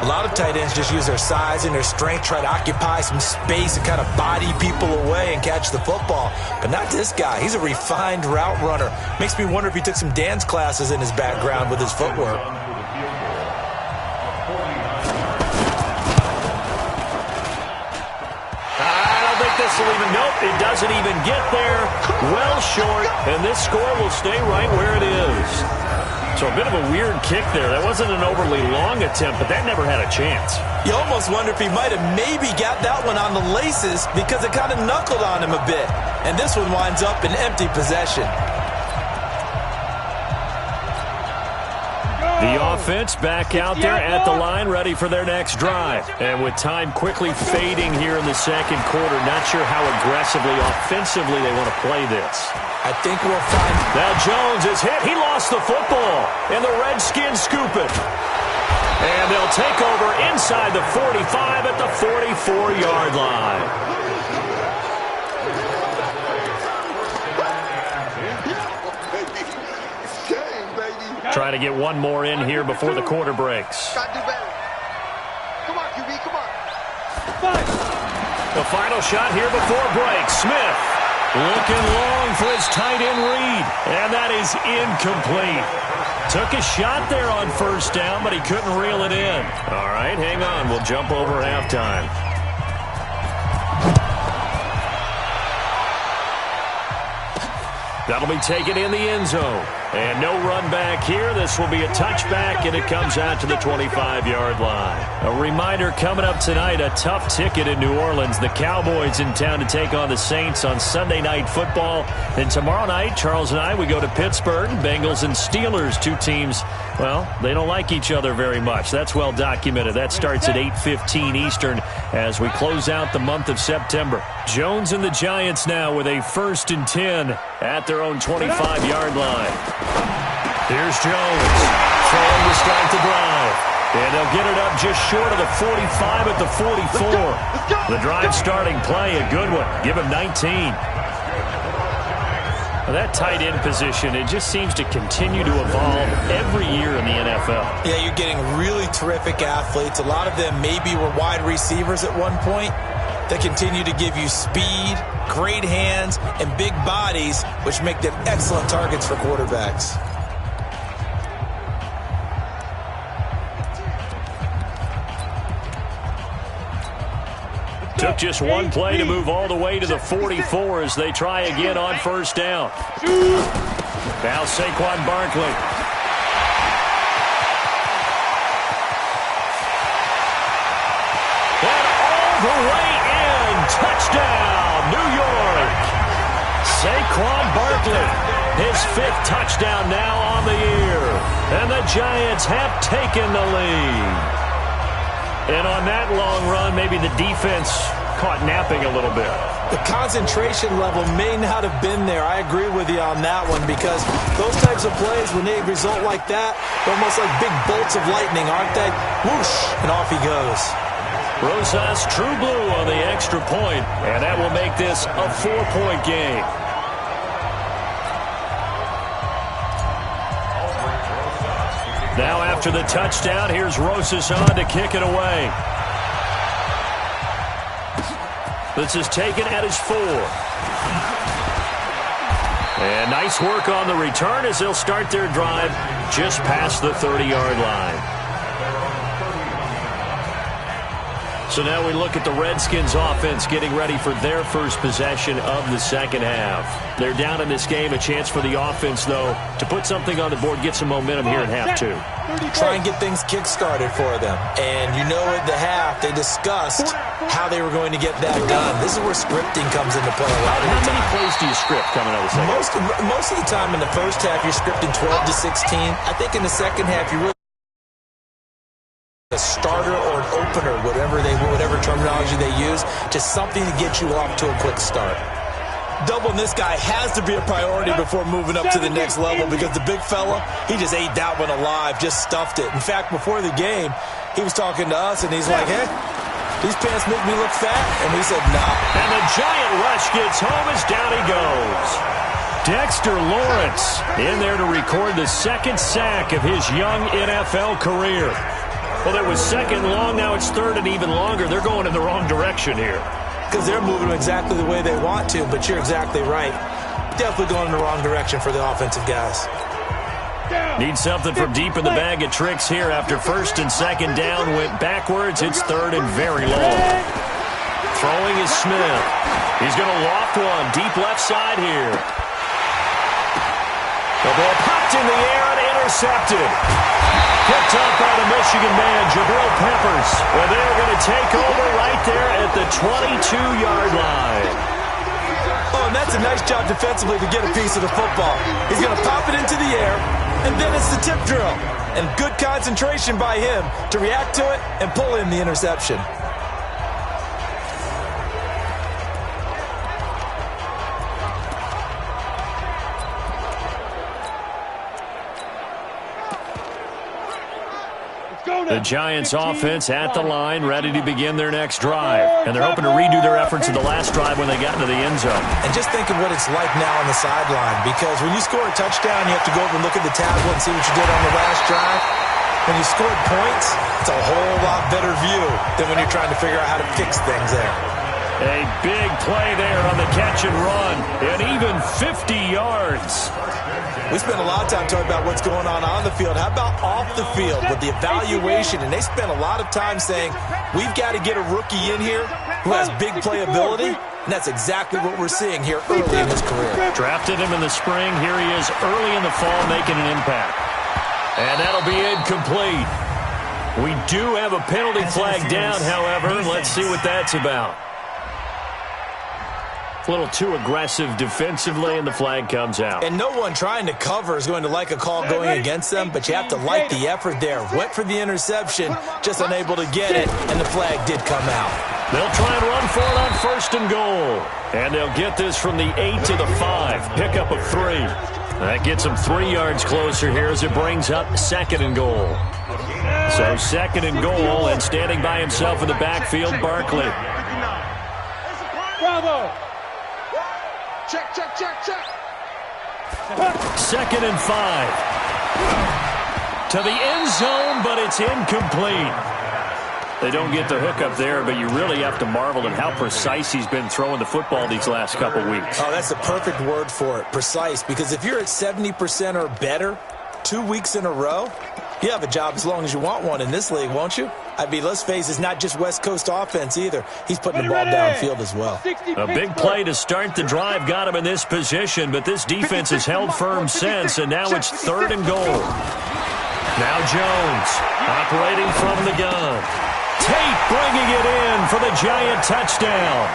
A lot of tight ends just use their size and their strength, try to occupy some space and kind of body people away and catch the football. But not this guy. He's a refined route runner. Makes me wonder if he took some dance classes in his background with his footwork.
Nope, it doesn't even get there. Well short, and this score will stay right where it is. So a bit of a weird kick there. That wasn't an overly long attempt, but that never had a chance.
You almost wonder if he might have maybe got that one on the laces because it kind of knuckled on him a bit. And this one winds up in empty possession.
The offense back out there at the line, ready for their next drive. And with time quickly fading here in the 2nd quarter, not sure how aggressively, offensively they want to play this.
I think we'll find...
Now Jones is hit. He lost the football. And the Redskins scoop it. And they'll take over inside the 45 at the 44-yard line. Trying to get one more in here before the quarter breaks.
Gotta do better. Come on, QB, come on.
The final shot here before break. Smith looking long for his tight end Reed. And that is incomplete. Took a shot there on 1st down, but he couldn't reel it in. All right, hang on. We'll jump over halftime. That'll be taken in the end zone. And no run back here. This will be a touchback, and it comes out to the 25-yard line. A reminder coming up tonight, a tough ticket in New Orleans. The Cowboys in town to take on the Saints on Sunday Night Football. And tomorrow night, Charles and I, we go to Pittsburgh. Bengals and Steelers, 2 teams, well, they don't like each other very much. That's well documented. That starts at 8:15 Eastern as we close out the month of September. Jones and the Giants now with a 1st and 10 at their own 25-yard line. Here's Jones, trying to start the drive. And they'll get it up just short of the 45 at the 44. The drive starting play, a good one. Give him 19. That tight end position, it just seems to continue to evolve every year in the NFL.
Yeah, you're getting really terrific athletes. A lot of them maybe were wide receivers at one point. They continue to give you speed, great hands, and big bodies, which make them excellent targets for quarterbacks.
Took just one play to move all the way to the 44 as they try again on first down. Now Saquon Barkley. And all the way in. Touchdown, New York. Saquon Barkley. His 5th touchdown now on the year. And the Giants have taken the lead. And on that long run, maybe the defense caught napping a little bit.
The concentration level may not have been there. I agree with you on that one because those types of plays, when they result like that, they're almost like big bolts of lightning, aren't they? Whoosh, and off he goes.
Rosas true blue on the extra point, and that will make this a 4-point game. Now after the touchdown, here's Rosas on to kick it away. This is taken at his 4. And nice work on the return as they'll start their drive just past the 30-yard line. So now we look at the Redskins offense getting ready for their first possession of the second half. They're down in this game. A chance for the offense, though, to put something on the board, get some momentum here in half 2.
Try and get things kick-started for them. And you know at the half, they discussed how they were going to get that done. This is where scripting comes into play a lot of the time.
How many plays do you script coming out of the second half?
Most of the time in the first half, you're scripting 12 to 16. I think in the second half, you really a starter or an opener, whatever terminology they use, just something to get you off to a quick start.
Doubling this guy has to be a priority before moving up to the next level because the big fella, he just ate that one alive, just stuffed it. In fact, before the game, he was talking to us, and he's like, hey, these pants make me look fat? And we said, nah.
And the giant rush gets home as down he goes. Dexter Lawrence in there to record the 2nd sack of his young NFL career. Well, that was 2nd long. Now it's 3rd and even longer. They're going in the wrong direction here.
Because they're moving exactly the way they want to, but you're exactly right. Definitely going in the wrong direction for the offensive guys.
Need something from deep in the bag of tricks here after 1st and 2nd down. Went backwards. It's 3rd and very long. Throwing is Smith. He's going to loft one. Deep left side here. The ball popped in the air and intercepted. Picked up by the Michigan man, Jabril Peppers. Well, they're going to take over right there at the 22-yard line.
Oh, and that's a nice job defensively to get a piece of the football. He's going to pop it into the air, and then it's the tip drill. And good concentration by him to react to it and pull in the interception.
The Giants offense at the line, ready to begin their next drive. And they're hoping to redo their efforts in the last drive when they got into the end zone.
And just think of what it's like now on the sideline, because when you score a touchdown, you have to go over and look at the tablet and see what you did on the last drive. When you scored points, it's a whole lot better view than when you're trying to figure out how to fix things there.
A big play there on the catch and run, and even 50 yards.
We spent a lot of time talking about what's going on the field. How about off the field with the evaluation? And they spent a lot of time saying, we've got to get a rookie in here who has big playability. And that's exactly what we're seeing here early in his career.
Drafted him in the spring. Here he is early in the fall making an impact. And that'll be incomplete. We do have a penalty flag down, however. Let's see what that's about. A little too aggressive defensively, and the flag comes out.
And no one trying to cover is going to like a call going against them, but you have to like the effort there. Went for the interception, just unable to get it, and the flag did come out.
They'll try and run for it on 1st and goal. And they'll get this from the 8 to the 5. Pickup of 3. That gets them 3 yards closer here as it brings up 2nd and goal. So 2nd and goal, and standing by himself in the backfield, Barkley.
Bravo!
Check, check, check, check.
2nd and 5. To the end zone, but it's incomplete. They don't get the hook up there, but you really have to marvel at how precise he's been throwing the football these last couple weeks.
Oh, that's the perfect word for it, precise, because if you're at 70% or better 2 weeks in a row, you have a job as long as you want one in this league, won't you? I mean, let's face it, it's not just West Coast offense either. He's putting the ball downfield as well.
A big play to start the drive got him in this position, but this defense has held firm since, and now it's 3rd and goal. Now Jones operating from the gun. Tate bringing it in for the Giant touchdown.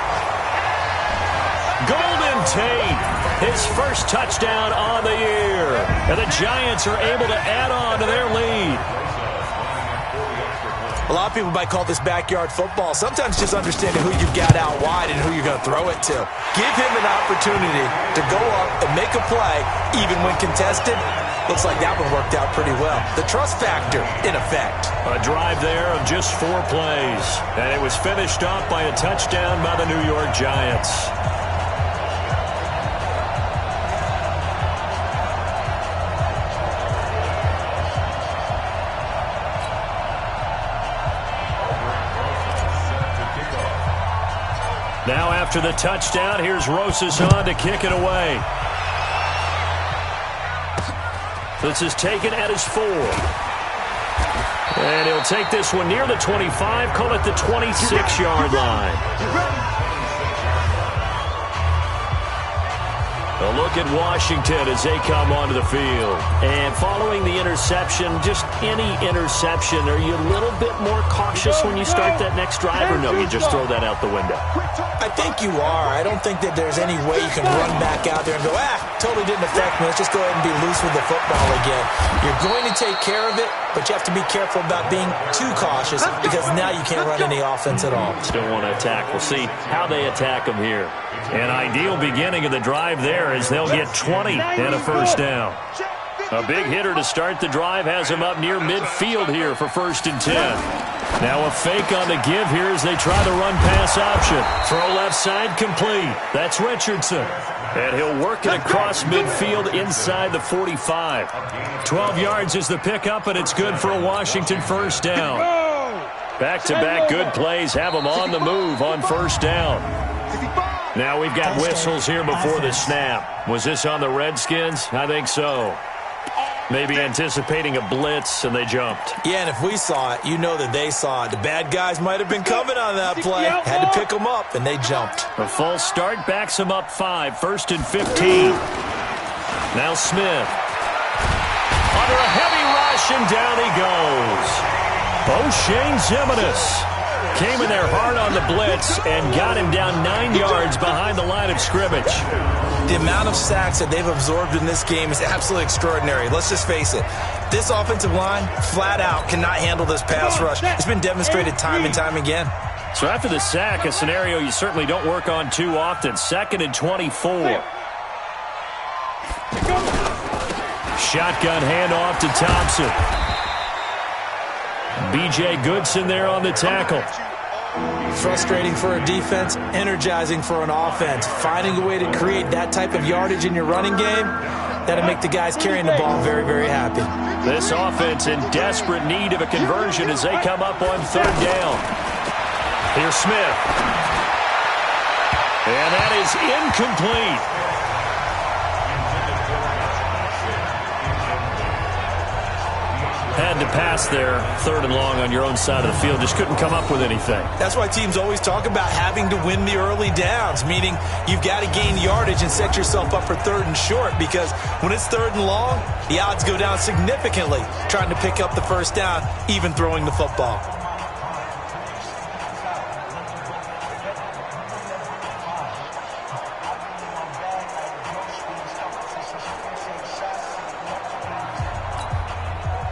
Golden Tate, his first touchdown on the year. And the Giants are able to add on to their lead.
A lot of people might call this backyard football. Sometimes just understanding who you've got out wide and who you're going to throw it to. Give him an opportunity to go up and make a play, even when contested. Looks like that one worked out pretty well. The trust factor, in effect.
A drive there of just 4 plays. And it was finished off by a touchdown by the New York Giants. Now after the touchdown, here's Rosas on to kick it away. This is taken at his 4. And he'll take this one near the 25, call it the 26-yard line. A look at Washington as they come onto the field. And following the interception, just any interception, are you a little bit more cautious when you start that next drive, or no, you just throw that out the window?
I think you are. I don't think that there's any way you can run back out there and go, totally didn't affect me. Let's just go ahead and be loose with the football again. You're going to take care of it, but you have to be careful about being too cautious because now you can't run any offense at all.
Still want to attack. We'll see how they attack them here. An ideal beginning of the drive there as they'll get 20 and a first down. A big hitter to start the drive has him up near midfield here for 1st and 10. Now a fake on the give here as they try the run-pass option. Throw left side complete. That's Richardson. And he'll work it across midfield inside the 45. 12 yards is the pickup, and it's good for a Washington first down. Back-to-back good plays have them on the move on first down. Now we've got whistles here before the snap. Was this on the Redskins? I think so. Maybe anticipating a blitz, and they jumped.
Yeah, and if we saw it, you know that they saw it. The bad guys might have been coming on that play. Had to pick them up, and they jumped.
A false start backs them up 5, 1st and 15. Now Smith. Under a heavy rush, and down he goes. O'Shane Ximines came in there hard on the blitz and got him down 9 yards behind the line of scrimmage.
The amount of sacks that they've absorbed in this game is absolutely extraordinary. Let's just face it. This offensive line, flat out, cannot handle this pass rush. It's been demonstrated time and time again.
So after the sack, a scenario you certainly don't work on too often. 2nd and 24. Shotgun handoff to Thompson. B.J. Goodson there on the tackle.
Frustrating for a defense, energizing for an offense. Finding a way to create that type of yardage in your running game, that'll make the guys carrying the ball very, very happy.
This offense in desperate need of a conversion as they come up on 3rd down. Here's Smith. And that is incomplete. Had to pass there, 3rd and long on your own side of the field. Just couldn't come up with anything.
That's why teams always talk about having to win the early downs, meaning you've got to gain yardage and set yourself up for 3rd and short, because when it's 3rd and long, the odds go down significantly trying to pick up the first down, even throwing the football.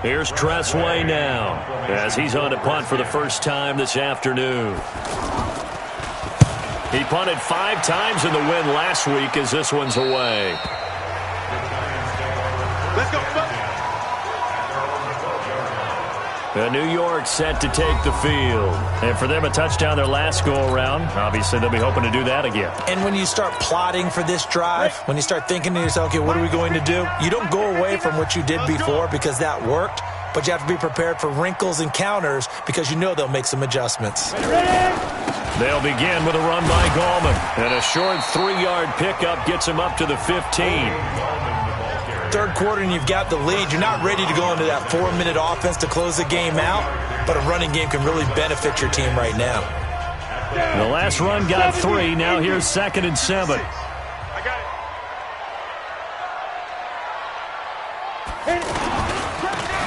Here's Tressway now as he's on to punt for the first time this afternoon. He punted 5 times in the win last week as this one's away.
Let's go.
New York set to take the field. And for them, a touchdown their last go-around. Obviously, they'll be hoping to do that again.
And when you start plotting for this drive, when you start thinking to yourself, okay, what are we going to do? You don't go away from what you did before because that worked, but you have to be prepared for wrinkles and counters because you know they'll make some adjustments.
They'll begin with a run by Gallman. And a short 3-yard pickup gets him up to the 15.
Third quarter and you've got the lead. You're not ready to go into that 4-minute offense to close the game out, but a running game can really benefit your team right now.
The last run got 3. Now here's 2nd and 7.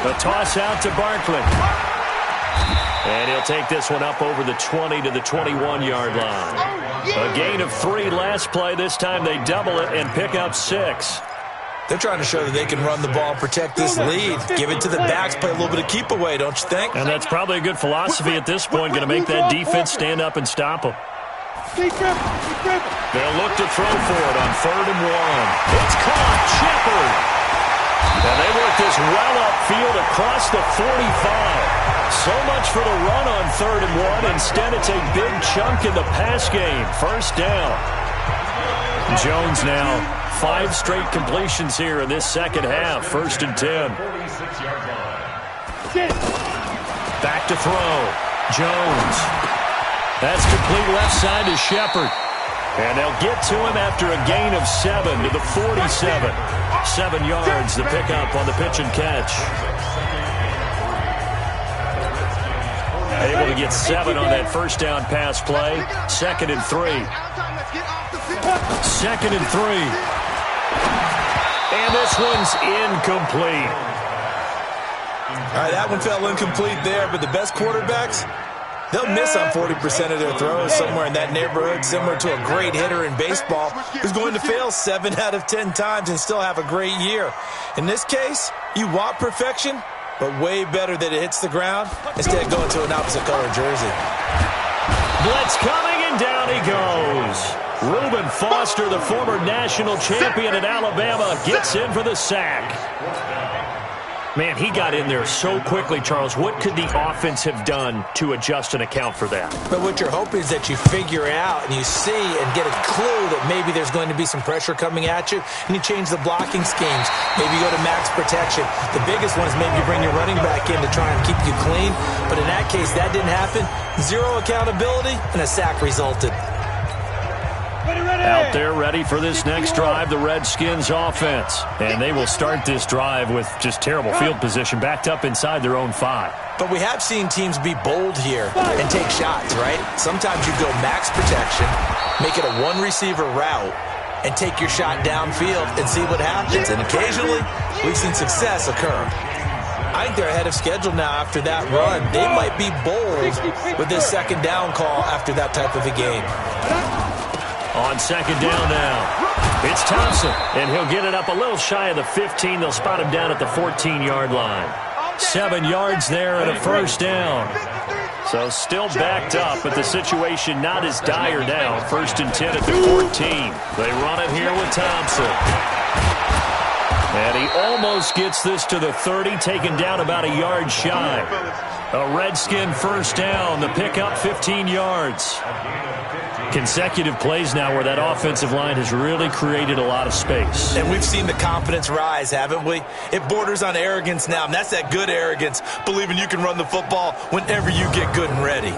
The toss out to Barkley. And he'll take this one up over the 20 to the 21-yard line. A gain of 3 last play. This time they double it and pick up 6.
They're trying to show that they can run the ball and protect this lead. Give it to the backs, play a little bit of keep away, don't you think?
And that's probably a good philosophy at this point. Going to make that defense stand up and stop them. They'll look to throw for it on 3rd and 1. It's caught. Shepard. And they work this well upfield across the 45. So much for the run on 3rd and 1. Instead, it's a big chunk in the pass game. First down. Jones now 5 straight completions here in this second half. 1st and 10. Back to throw. Jones. That's complete left side to Shepard. And they'll get to him after a gain of 7 to the 47. 7 yards, the pickup on the pitch and catch. Able to get 7 on that first down pass play. 2nd and 3. 2nd and 3. And this one's incomplete.
All right, that one fell incomplete there, but the best quarterbacks, they'll miss on 40% of their throws somewhere in that neighborhood, similar to a great hitter in baseball who's going to fail 7 out of 10 times and still have a great year. In this case, you want perfection, but way better that it hits the ground instead of going to an opposite color jersey.
Blitz coming, and down he goes. Reuben Foster, the former national champion at Alabama, gets in for the sack. Man, he got in there so quickly, Charles. What could the offense have done to adjust and account for that?
But what you're hoping is that you figure out and you see and get a clue that maybe there's going to be some pressure coming at you, and you change the blocking schemes. Maybe you go to max protection. The biggest one is maybe you bring your running back in to try and keep you clean. But in that case, that didn't happen. 0 accountability, and a sack resulted.
Out there ready for this next drive, the Redskins offense. And they will start this drive with just terrible field position, backed up inside their own 5.
But we have seen teams be bold here and take shots, right? Sometimes you go max protection, make it a 1-receiver route, and take your shot downfield and see what happens. And occasionally, we've seen success occur. I think they're ahead of schedule now after that run. They might be bold with this 2nd down call after that type of a game.
On 2nd down now, it's Thompson, and he'll get it up a little shy of the 15. They'll spot him down at the 14-yard line. 7 yards there and a first down. So still backed up, but the situation not as dire now. 1st and 10 at the 14. They run it here with Thompson. And he almost gets this to the 30, taken down about a yard shy. A Redskin first down, the pickup 15 yards. Consecutive plays now where that offensive line has really created a lot of space.
And we've seen the confidence rise, haven't we? It borders on arrogance now, and that's that good arrogance, believing you can run the football whenever you get good and ready.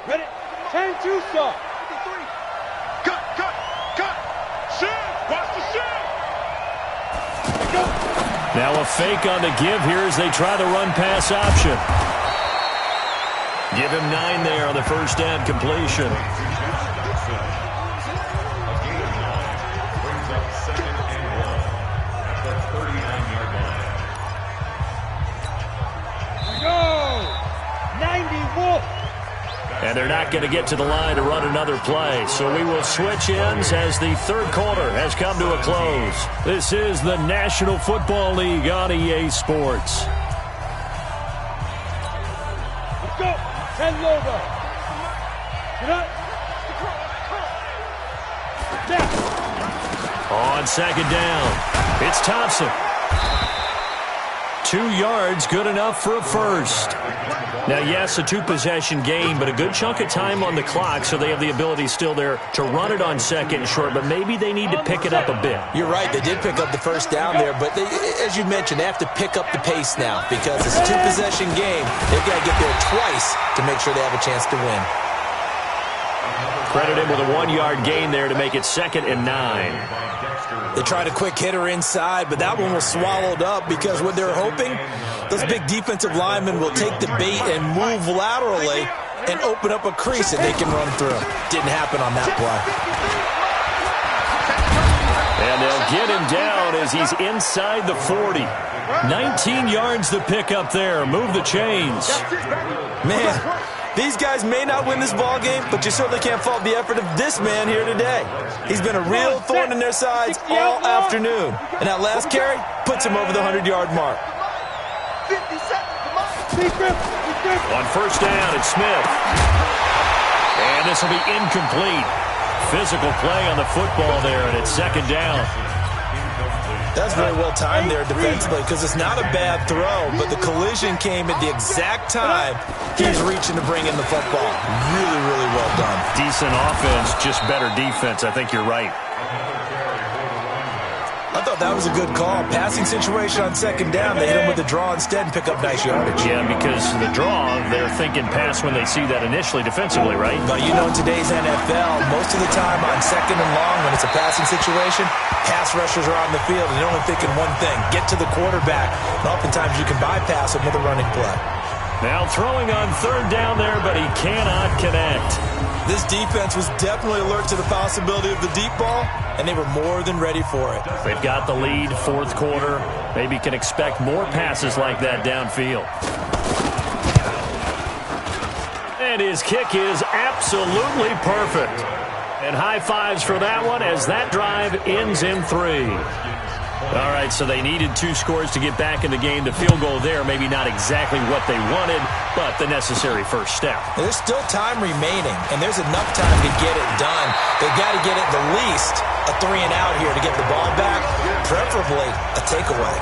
Ready? 10-2 stop. Cut. Shoot. Watch the shoot. Go.
Now a fake on the give here as they try the run-pass option. Give him 9 there on the first down completion.
Go! 90 Wolf.
And they're not going to get to the line to run another play. So we will switch ends as the third quarter has come to a close. This is the National Football League on EA Sports.
Let's go. 10 logo. Get up. Down.
On 2nd down, it's Thompson. 2 yards, good enough for a first. Now, yes, a 2-possession game, but a good chunk of time on the clock, so they have the ability still there to run it on second and short, but maybe they need to pick it up a bit.
You're right. They did pick up the first down there, but as you mentioned, they have to pick up the pace now because it's a 2-possession game. They've got to get there twice to make sure they have a chance to win.
Credit him with a 1-yard gain there to make it 2nd and 9.
They tried a quick hitter inside, but that one was swallowed up because what they're hoping, those big defensive linemen will take the bait and move laterally and open up a crease that they can run through. Didn't happen on that play.
And they'll get him down as he's inside the 40. 19 yards to pick up there. Move the chains.
Man, these guys may not win this ball game, but you certainly can't fault the effort of this man here today. He's been a real thorn in their sides all afternoon. And that last carry puts him over the 100-yard mark.
50 seconds, come on.
On first down, it's Smith. And this will be incomplete. Physical play on the football there, and it's 2nd down.
That's very well timed there defensively because it's not a bad throw, but the collision came at the exact time he's reaching to bring in the football. Really, really well done.
Decent offense, just better defense. I think you're right.
I thought that was a good call. Passing situation on 2nd down. They hit him with a draw instead and pick up nice yardage.
Yeah, because the draw, they're thinking pass when they see that initially defensively, right?
But you know, in today's NFL, most of the time on 2nd and long, when it's a passing situation, pass rushers are on the field and they're only thinking one thing, get to the quarterback. And oftentimes you can bypass him with a running play.
Now throwing on 3rd down there, but he cannot connect.
This defense was definitely alert to the possibility of the deep ball, and they were more than ready for it.
They've got the lead, 4th quarter. Maybe can expect more passes like that downfield. And his kick is absolutely perfect. And high fives for that one as that drive ends in 3. All right, so they needed 2 scores to get back in the game. The field goal there, maybe not exactly what they wanted, but the necessary first step.
There's still time remaining, and there's enough time to get it done. They've got to get at the least a 3 and out here to get the ball back, preferably a takeaway.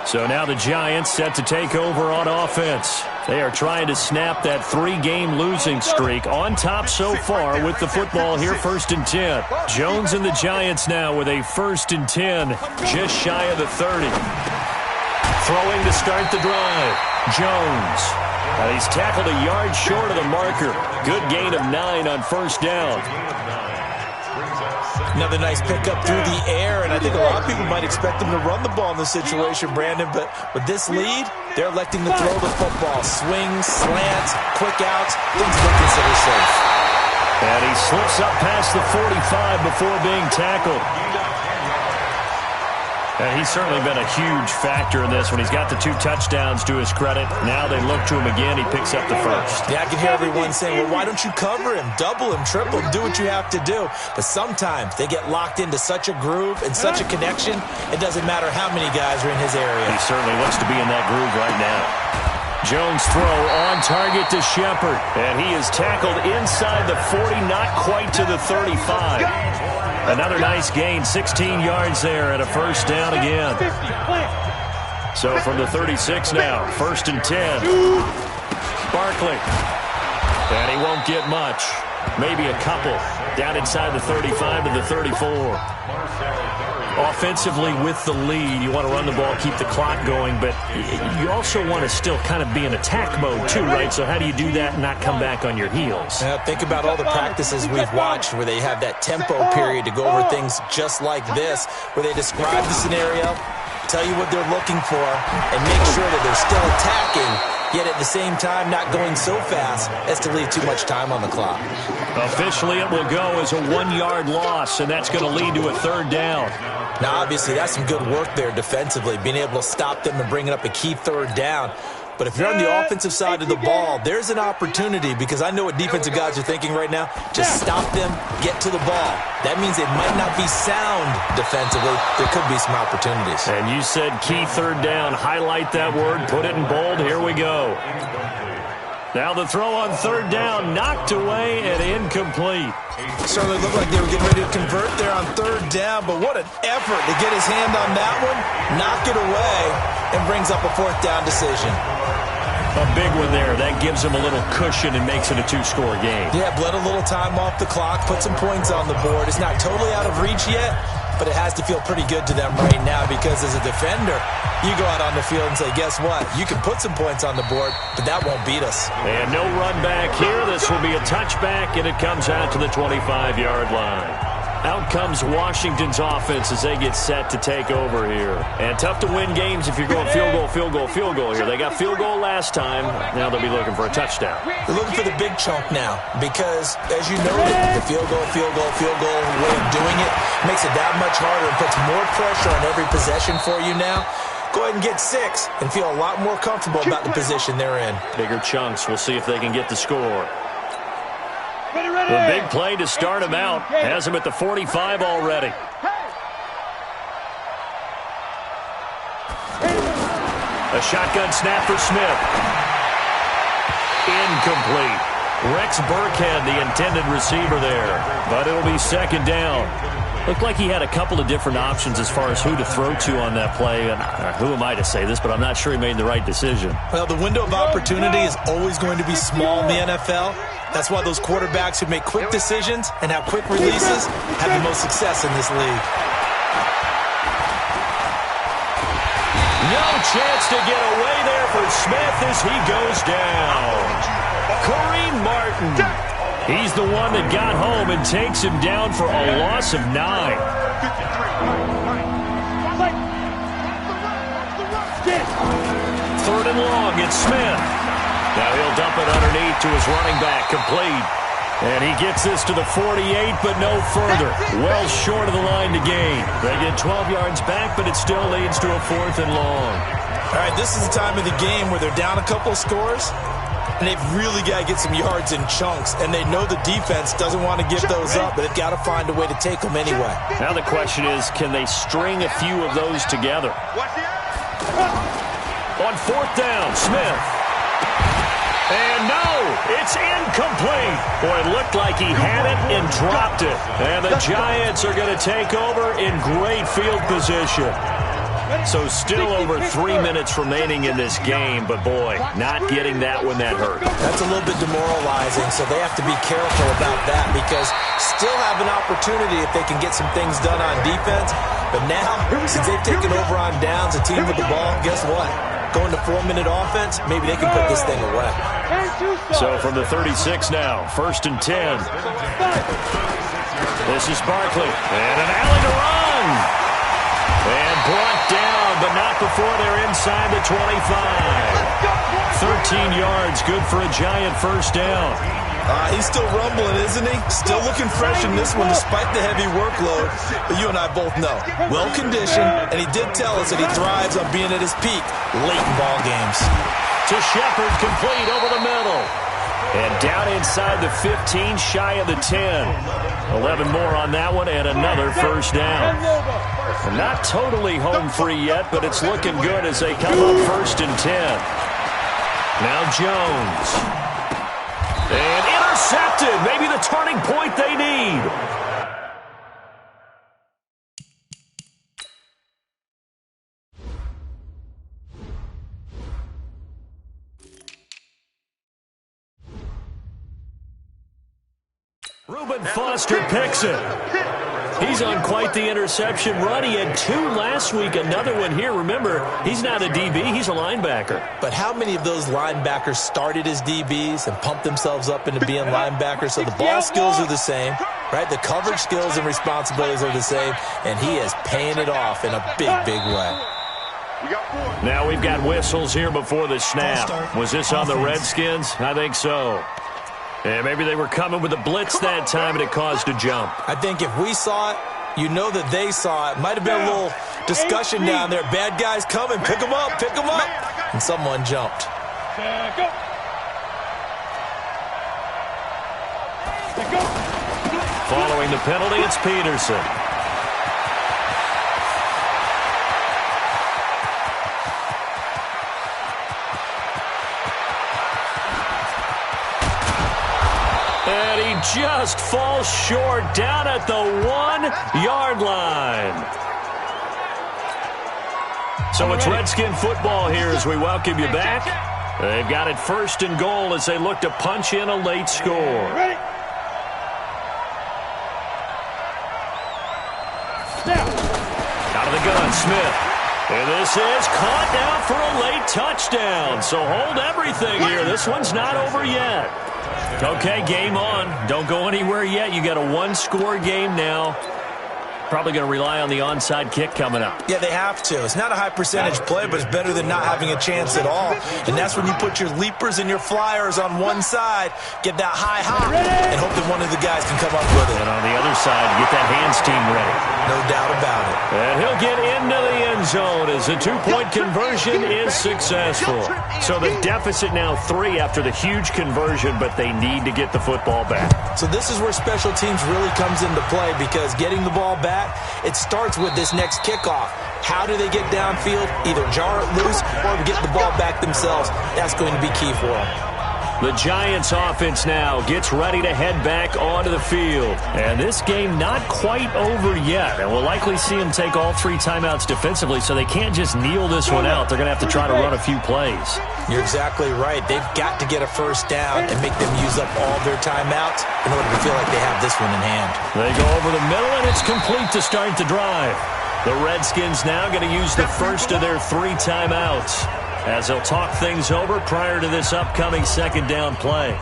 So now the Giants set to take over on offense. They are trying to snap that 3-game losing streak. On top so far with the football here, 1st and 10. Jones and the Giants now with a 1st and 10, just shy of the 30. Throwing to start the drive. Jones. And he's tackled a yard short of the marker. Good gain of 9 on 1st down.
Another nice pickup through the air, and I think a lot of people might expect them to run the ball in this situation, Brandon, but with this lead, they're electing to throw the football. Swings, slants, quick outs, things they consider safe.
And he slips up past the 45 before being tackled. And he's certainly been a huge factor in this when he's got the 2 touchdowns to his credit. Now they look to him again. He picks up the 1st.
Yeah, I can hear everyone saying, well, why don't you cover him, double him, triple him, do what you have to do. But sometimes they get locked into such a groove and such a connection, it doesn't matter how many guys are in his area.
He certainly looks to be in that groove right now. Jones throw on target to Shepard. And he is tackled inside the 40, not quite to the 35. Another nice gain, 16 yards there and a 1st down again. So from the 36 now, 1st and 10. Barkley. And he won't get much. Maybe a couple. Down inside the 35 to the 34. Offensively with the lead, you want to run the ball, keep the clock going, but you also want to still kind of be in attack mode too, right? So how do you do that and not come back on your heels?
Think about all the practices we've watched where they have that tempo period to go over things just like this, where they describe the scenario, tell you what they're looking for, and make sure that they're still attacking, yet at the same time not going so fast as to leave too much time on the clock.
Officially, it will go as a 1-yard loss, and that's going to lead to a 3rd down.
Now, obviously, that's some good work there defensively, being able to stop them and bringing up a key 3rd down. But if you're on the offensive side of the ball, there's an opportunity, because I know what defensive guys are thinking right now. Just stop them, get to the ball. That means it might not be sound defensively. There could be some opportunities.
And you said key third down. Highlight that word. Put it in bold. Here we go. Now the throw on third down, knocked away and incomplete.
Certainly looked like they were getting ready to convert there on third down, but what an effort to get his hand on that one, knock it away, and brings up a fourth down decision.
A big one there. That gives him a little cushion and makes it a two-score game.
Yeah, bled a little time off the clock, put some points on the board. It's not totally out of reach yet, but it has to feel pretty good to them right now, because as a defender, you go out on the field and say, guess what? You can put some points on the board, but that won't beat us.
And no run back here. This will be a touchback, and it comes out to the 25-yard line. Out comes Washington's offense as they get set to take over here. And tough to win games if you're going field goal, field goal, field goal here. They got field goal last time. Now they'll be looking for a touchdown.
They're looking for the big chunk now because, as you noted, the field goal way of doing it makes it that much harder and puts more pressure on every possession for you now. Go ahead and get 6 and feel a lot more comfortable about the position they're in.
Bigger chunks. We'll see if they can get the score. The big play to start him out has him at the 45 already. A shotgun snap for Smith. Incomplete. Rex Burkhead, the intended receiver there. But it'll be second down. Looked like he had a couple of different options as far as who to throw to on that play. And who am I to say this, but I'm not sure he made the right decision.
Well, the window of opportunity is always going to be small in the NFL. That's why those quarterbacks who make quick decisions and have quick releases have the most success in this league.
No chance to get away there for Smith as he goes down. Kareem Martin. He's the one that got home and takes him down for a loss of 9. Third and long, it's Smith. Now he'll dump it underneath to his running back, complete. And he gets this to the 48, but no further. Well short of the line to gain. They get 12 yards back, but it still leads to a 4th and long.
All right, this is the time of the game where they're down a couple of scores, and they've really got to get some yards in chunks, and they know the defense doesn't want to give those up, but they've got to find a way to take them anyway.
Now the question is, can they string a few of those together? On 4th down, Smith. And no, it's incomplete. Boy, it looked like he had it and dropped it. And the Giants are going to take over in great field position. So still over 3 minutes remaining in this game, but boy, not getting that one that hurt.
That's a little bit demoralizing, so they have to be careful about that because still have an opportunity if they can get some things done on defense. But now, since they've taken over on downs, a team with the ball, guess what? Going to 4-minute offense, maybe they can put this thing away.
So from the 36 now, 1st and 10. This is Barkley, and an alley to run. And brought down, but not before they're inside the 25. 13 yards, good for a Giant first down.
He's still rumbling, isn't he? Still looking fresh in this one despite the heavy workload. But you and I both know, well-conditioned, and he did tell us that he thrives on being at his peak late in ball games.
To Shepard, complete over the middle. And down inside the 15, shy of the 10. 11 more on that one, and another first down. Not totally home free yet, but it's looking good as they come up 1st and 10. Now Jones. And intercepted. Maybe the turning point they need. Reuben Foster picks it. He's on quite the interception run. He had 2 last week, another one here. Remember, he's not a DB, he's a linebacker.
But how many of those linebackers started as DBs and pumped themselves up into being linebackers? So the ball skills are the same, right? The coverage skills and responsibilities are the same, and he is paying it off in a big, big way.
Now we've got whistles here before the snap. Was this on the Redskins? I think so. And maybe they were coming with a blitz that time, and it caused a jump.
I think if we saw it, you know that they saw it. Might have been a little discussion down there. Bad guys coming. Pick them up. Pick them up. And someone jumped.
Set, go. Set, go.
Following the penalty, it's Peterson. And he just falls short down at the 1-yard line. So it's Redskin football here as we welcome you back. They've got it 1st and goal as they look to punch in a late score.
Ready?
Out of the gun, Smith. And this is caught now for a late touchdown. So hold everything here. This one's not over yet. Okay, game on. Don't go anywhere yet. You got a 1-score game now. Probably going to rely on the onside kick coming up.
Yeah, they have to. It's not a high percentage play, but it's better than not having a chance at all. And that's when you put your leapers and your flyers on one side, get that high hop, and hope that one of the guys can come up with it.
And on the other side, get that hands team ready.
No doubt about it.
And he'll get into the end zone as the 2-point conversion is successful. So the deficit now 3 after the huge conversion, but they need to get the football back.
So this is where special teams really comes into play, because getting the ball back, it starts with this next kickoff. How do they get downfield? Either jar it loose or get the ball back themselves. That's going to be key for them.
The Giants offense now gets ready to head back onto the field. And this game not quite over yet. And we'll likely see them take all 3 timeouts defensively, so they can't just kneel this one out. They're going to have to try to run a few plays.
You're exactly right. They've got to get a first down and make them use up all their timeouts in order to feel like they have this one in hand.
They go over the middle, and it's complete to start the drive. The Redskins now going to use the first of their 3 timeouts as they'll talk things over prior to this upcoming 2nd down play.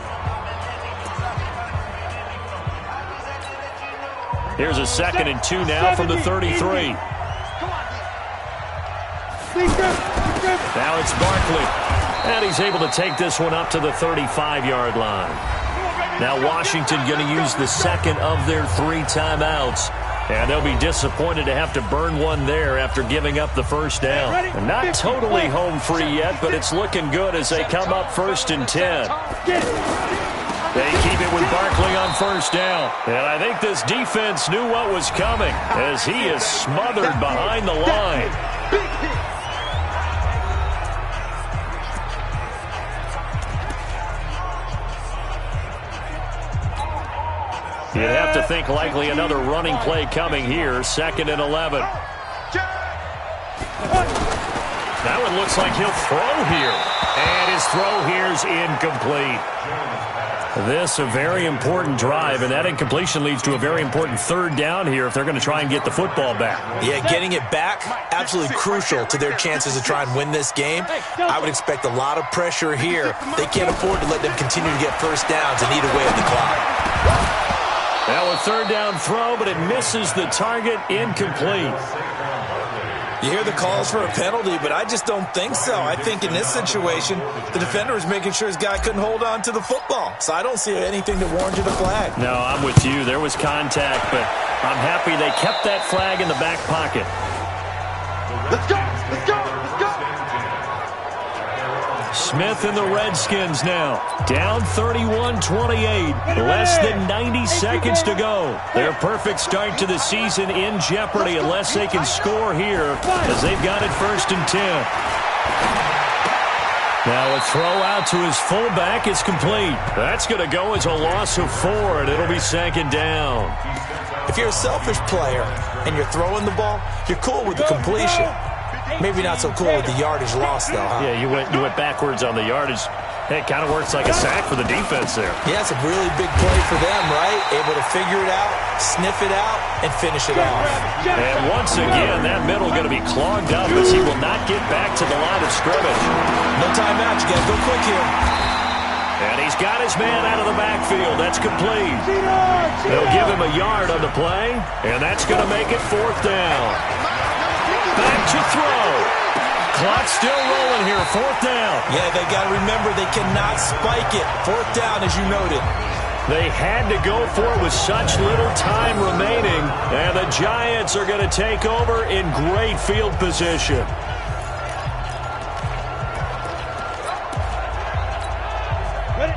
Here's a 2nd and 2 now from the 33. Now it's Barkley. And he's able to take this one up to the 35-yard line. Now Washington going to use the 2nd of their 3 timeouts. And they'll be disappointed to have to burn one there after giving up the first down. And not totally home free yet, but it's looking good as they come up 1st and 10. They keep it with Barkley on 1st down. And I think this defense knew what was coming as he is smothered behind the line. You'd have to think likely another running play coming here. 2nd and 11. That one looks like he'll throw here. And his throw here's incomplete. This a very important drive, and that incompletion leads to a very important 3rd down here if they're going to try and get the football back.
Yeah, getting it back, absolutely crucial to their chances to try and win this game. I would expect a lot of pressure here. They can't afford to let them continue to get first downs and eat away at the clock.
Now a 3rd down throw, but it misses the target, incomplete.
You hear the calls for a penalty, but I just don't think so. I think in this situation, the defender was making sure his guy couldn't hold on to the football. So I don't see anything that warranted a flag.
No, I'm with you. There was contact, but I'm happy they kept that flag in the back pocket.
Let's go! Let's go! Let's go!
Smith and the Redskins now down 31-28. Less than 90 seconds to go. Their perfect start to the season in jeopardy unless they can score here as they've got it 1st and 10. Now a throw out to his fullback is complete. That's going to go as a loss of 4, and it'll be 2nd down.
If you're a selfish player and you're throwing the ball, you're cool with the completion. Maybe not so cool with the yardage loss, though, huh?
Yeah, you went backwards on the yardage. It kind of works like a sack for the defense there.
Yeah, it's a really big play for them, right? Able to figure it out, sniff it out, and finish it off.
And once again, that middle going to be clogged up as he will not get back to the line of scrimmage.
No timeout. You got to go quick here.
And he's got his man out of the backfield. That's complete. They'll give him a yard on the play, and that's going to make it 4th down. Back to throw. Clock still rolling here. 4th down.
Yeah, they got to remember they cannot spike it. 4th down, as you noted.
They had to go for it with such little time remaining, and the Giants are going to take over in great field position.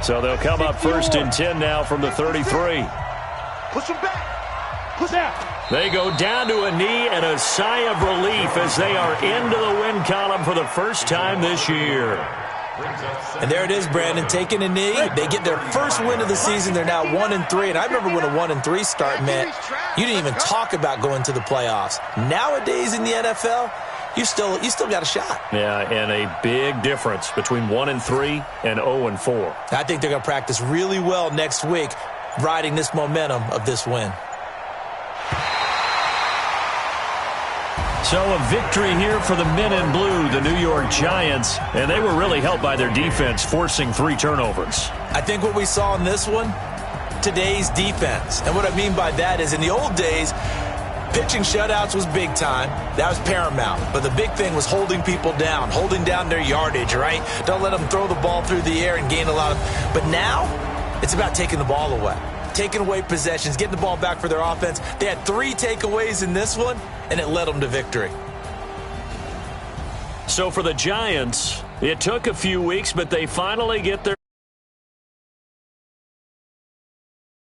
So they'll come up first and 10 now from the 33.
Push him back. Push out.
They go down to a knee and a sigh of relief as they are into the win column for the first time this year.
And there it is, Brandon, taking a knee. They get their first win of the season. They're now 1-3. And I remember when a 1-3 start meant you didn't even talk about going to the playoffs. Nowadays in the NFL, you still got a shot.
Yeah, and a big difference between 1-3 and 0-4.
I think they're going to practice really well next week, riding this momentum of this win.
So a victory here for the men in blue, the New York Giants, and they were really helped by their defense, forcing 3 turnovers.
I think what we saw in this one, today's defense. And what I mean by that is in the old days, pitching shutouts was big time. That was paramount. But the big thing was holding people down, holding down their yardage, right? Don't let them throw the ball through the air and gain a lot of... But now, it's about taking the ball away. Taking away possessions, getting the ball back for their offense. They had 3 takeaways in this one, and it led them to victory.
So for the Giants, it took a few weeks, but they finally get their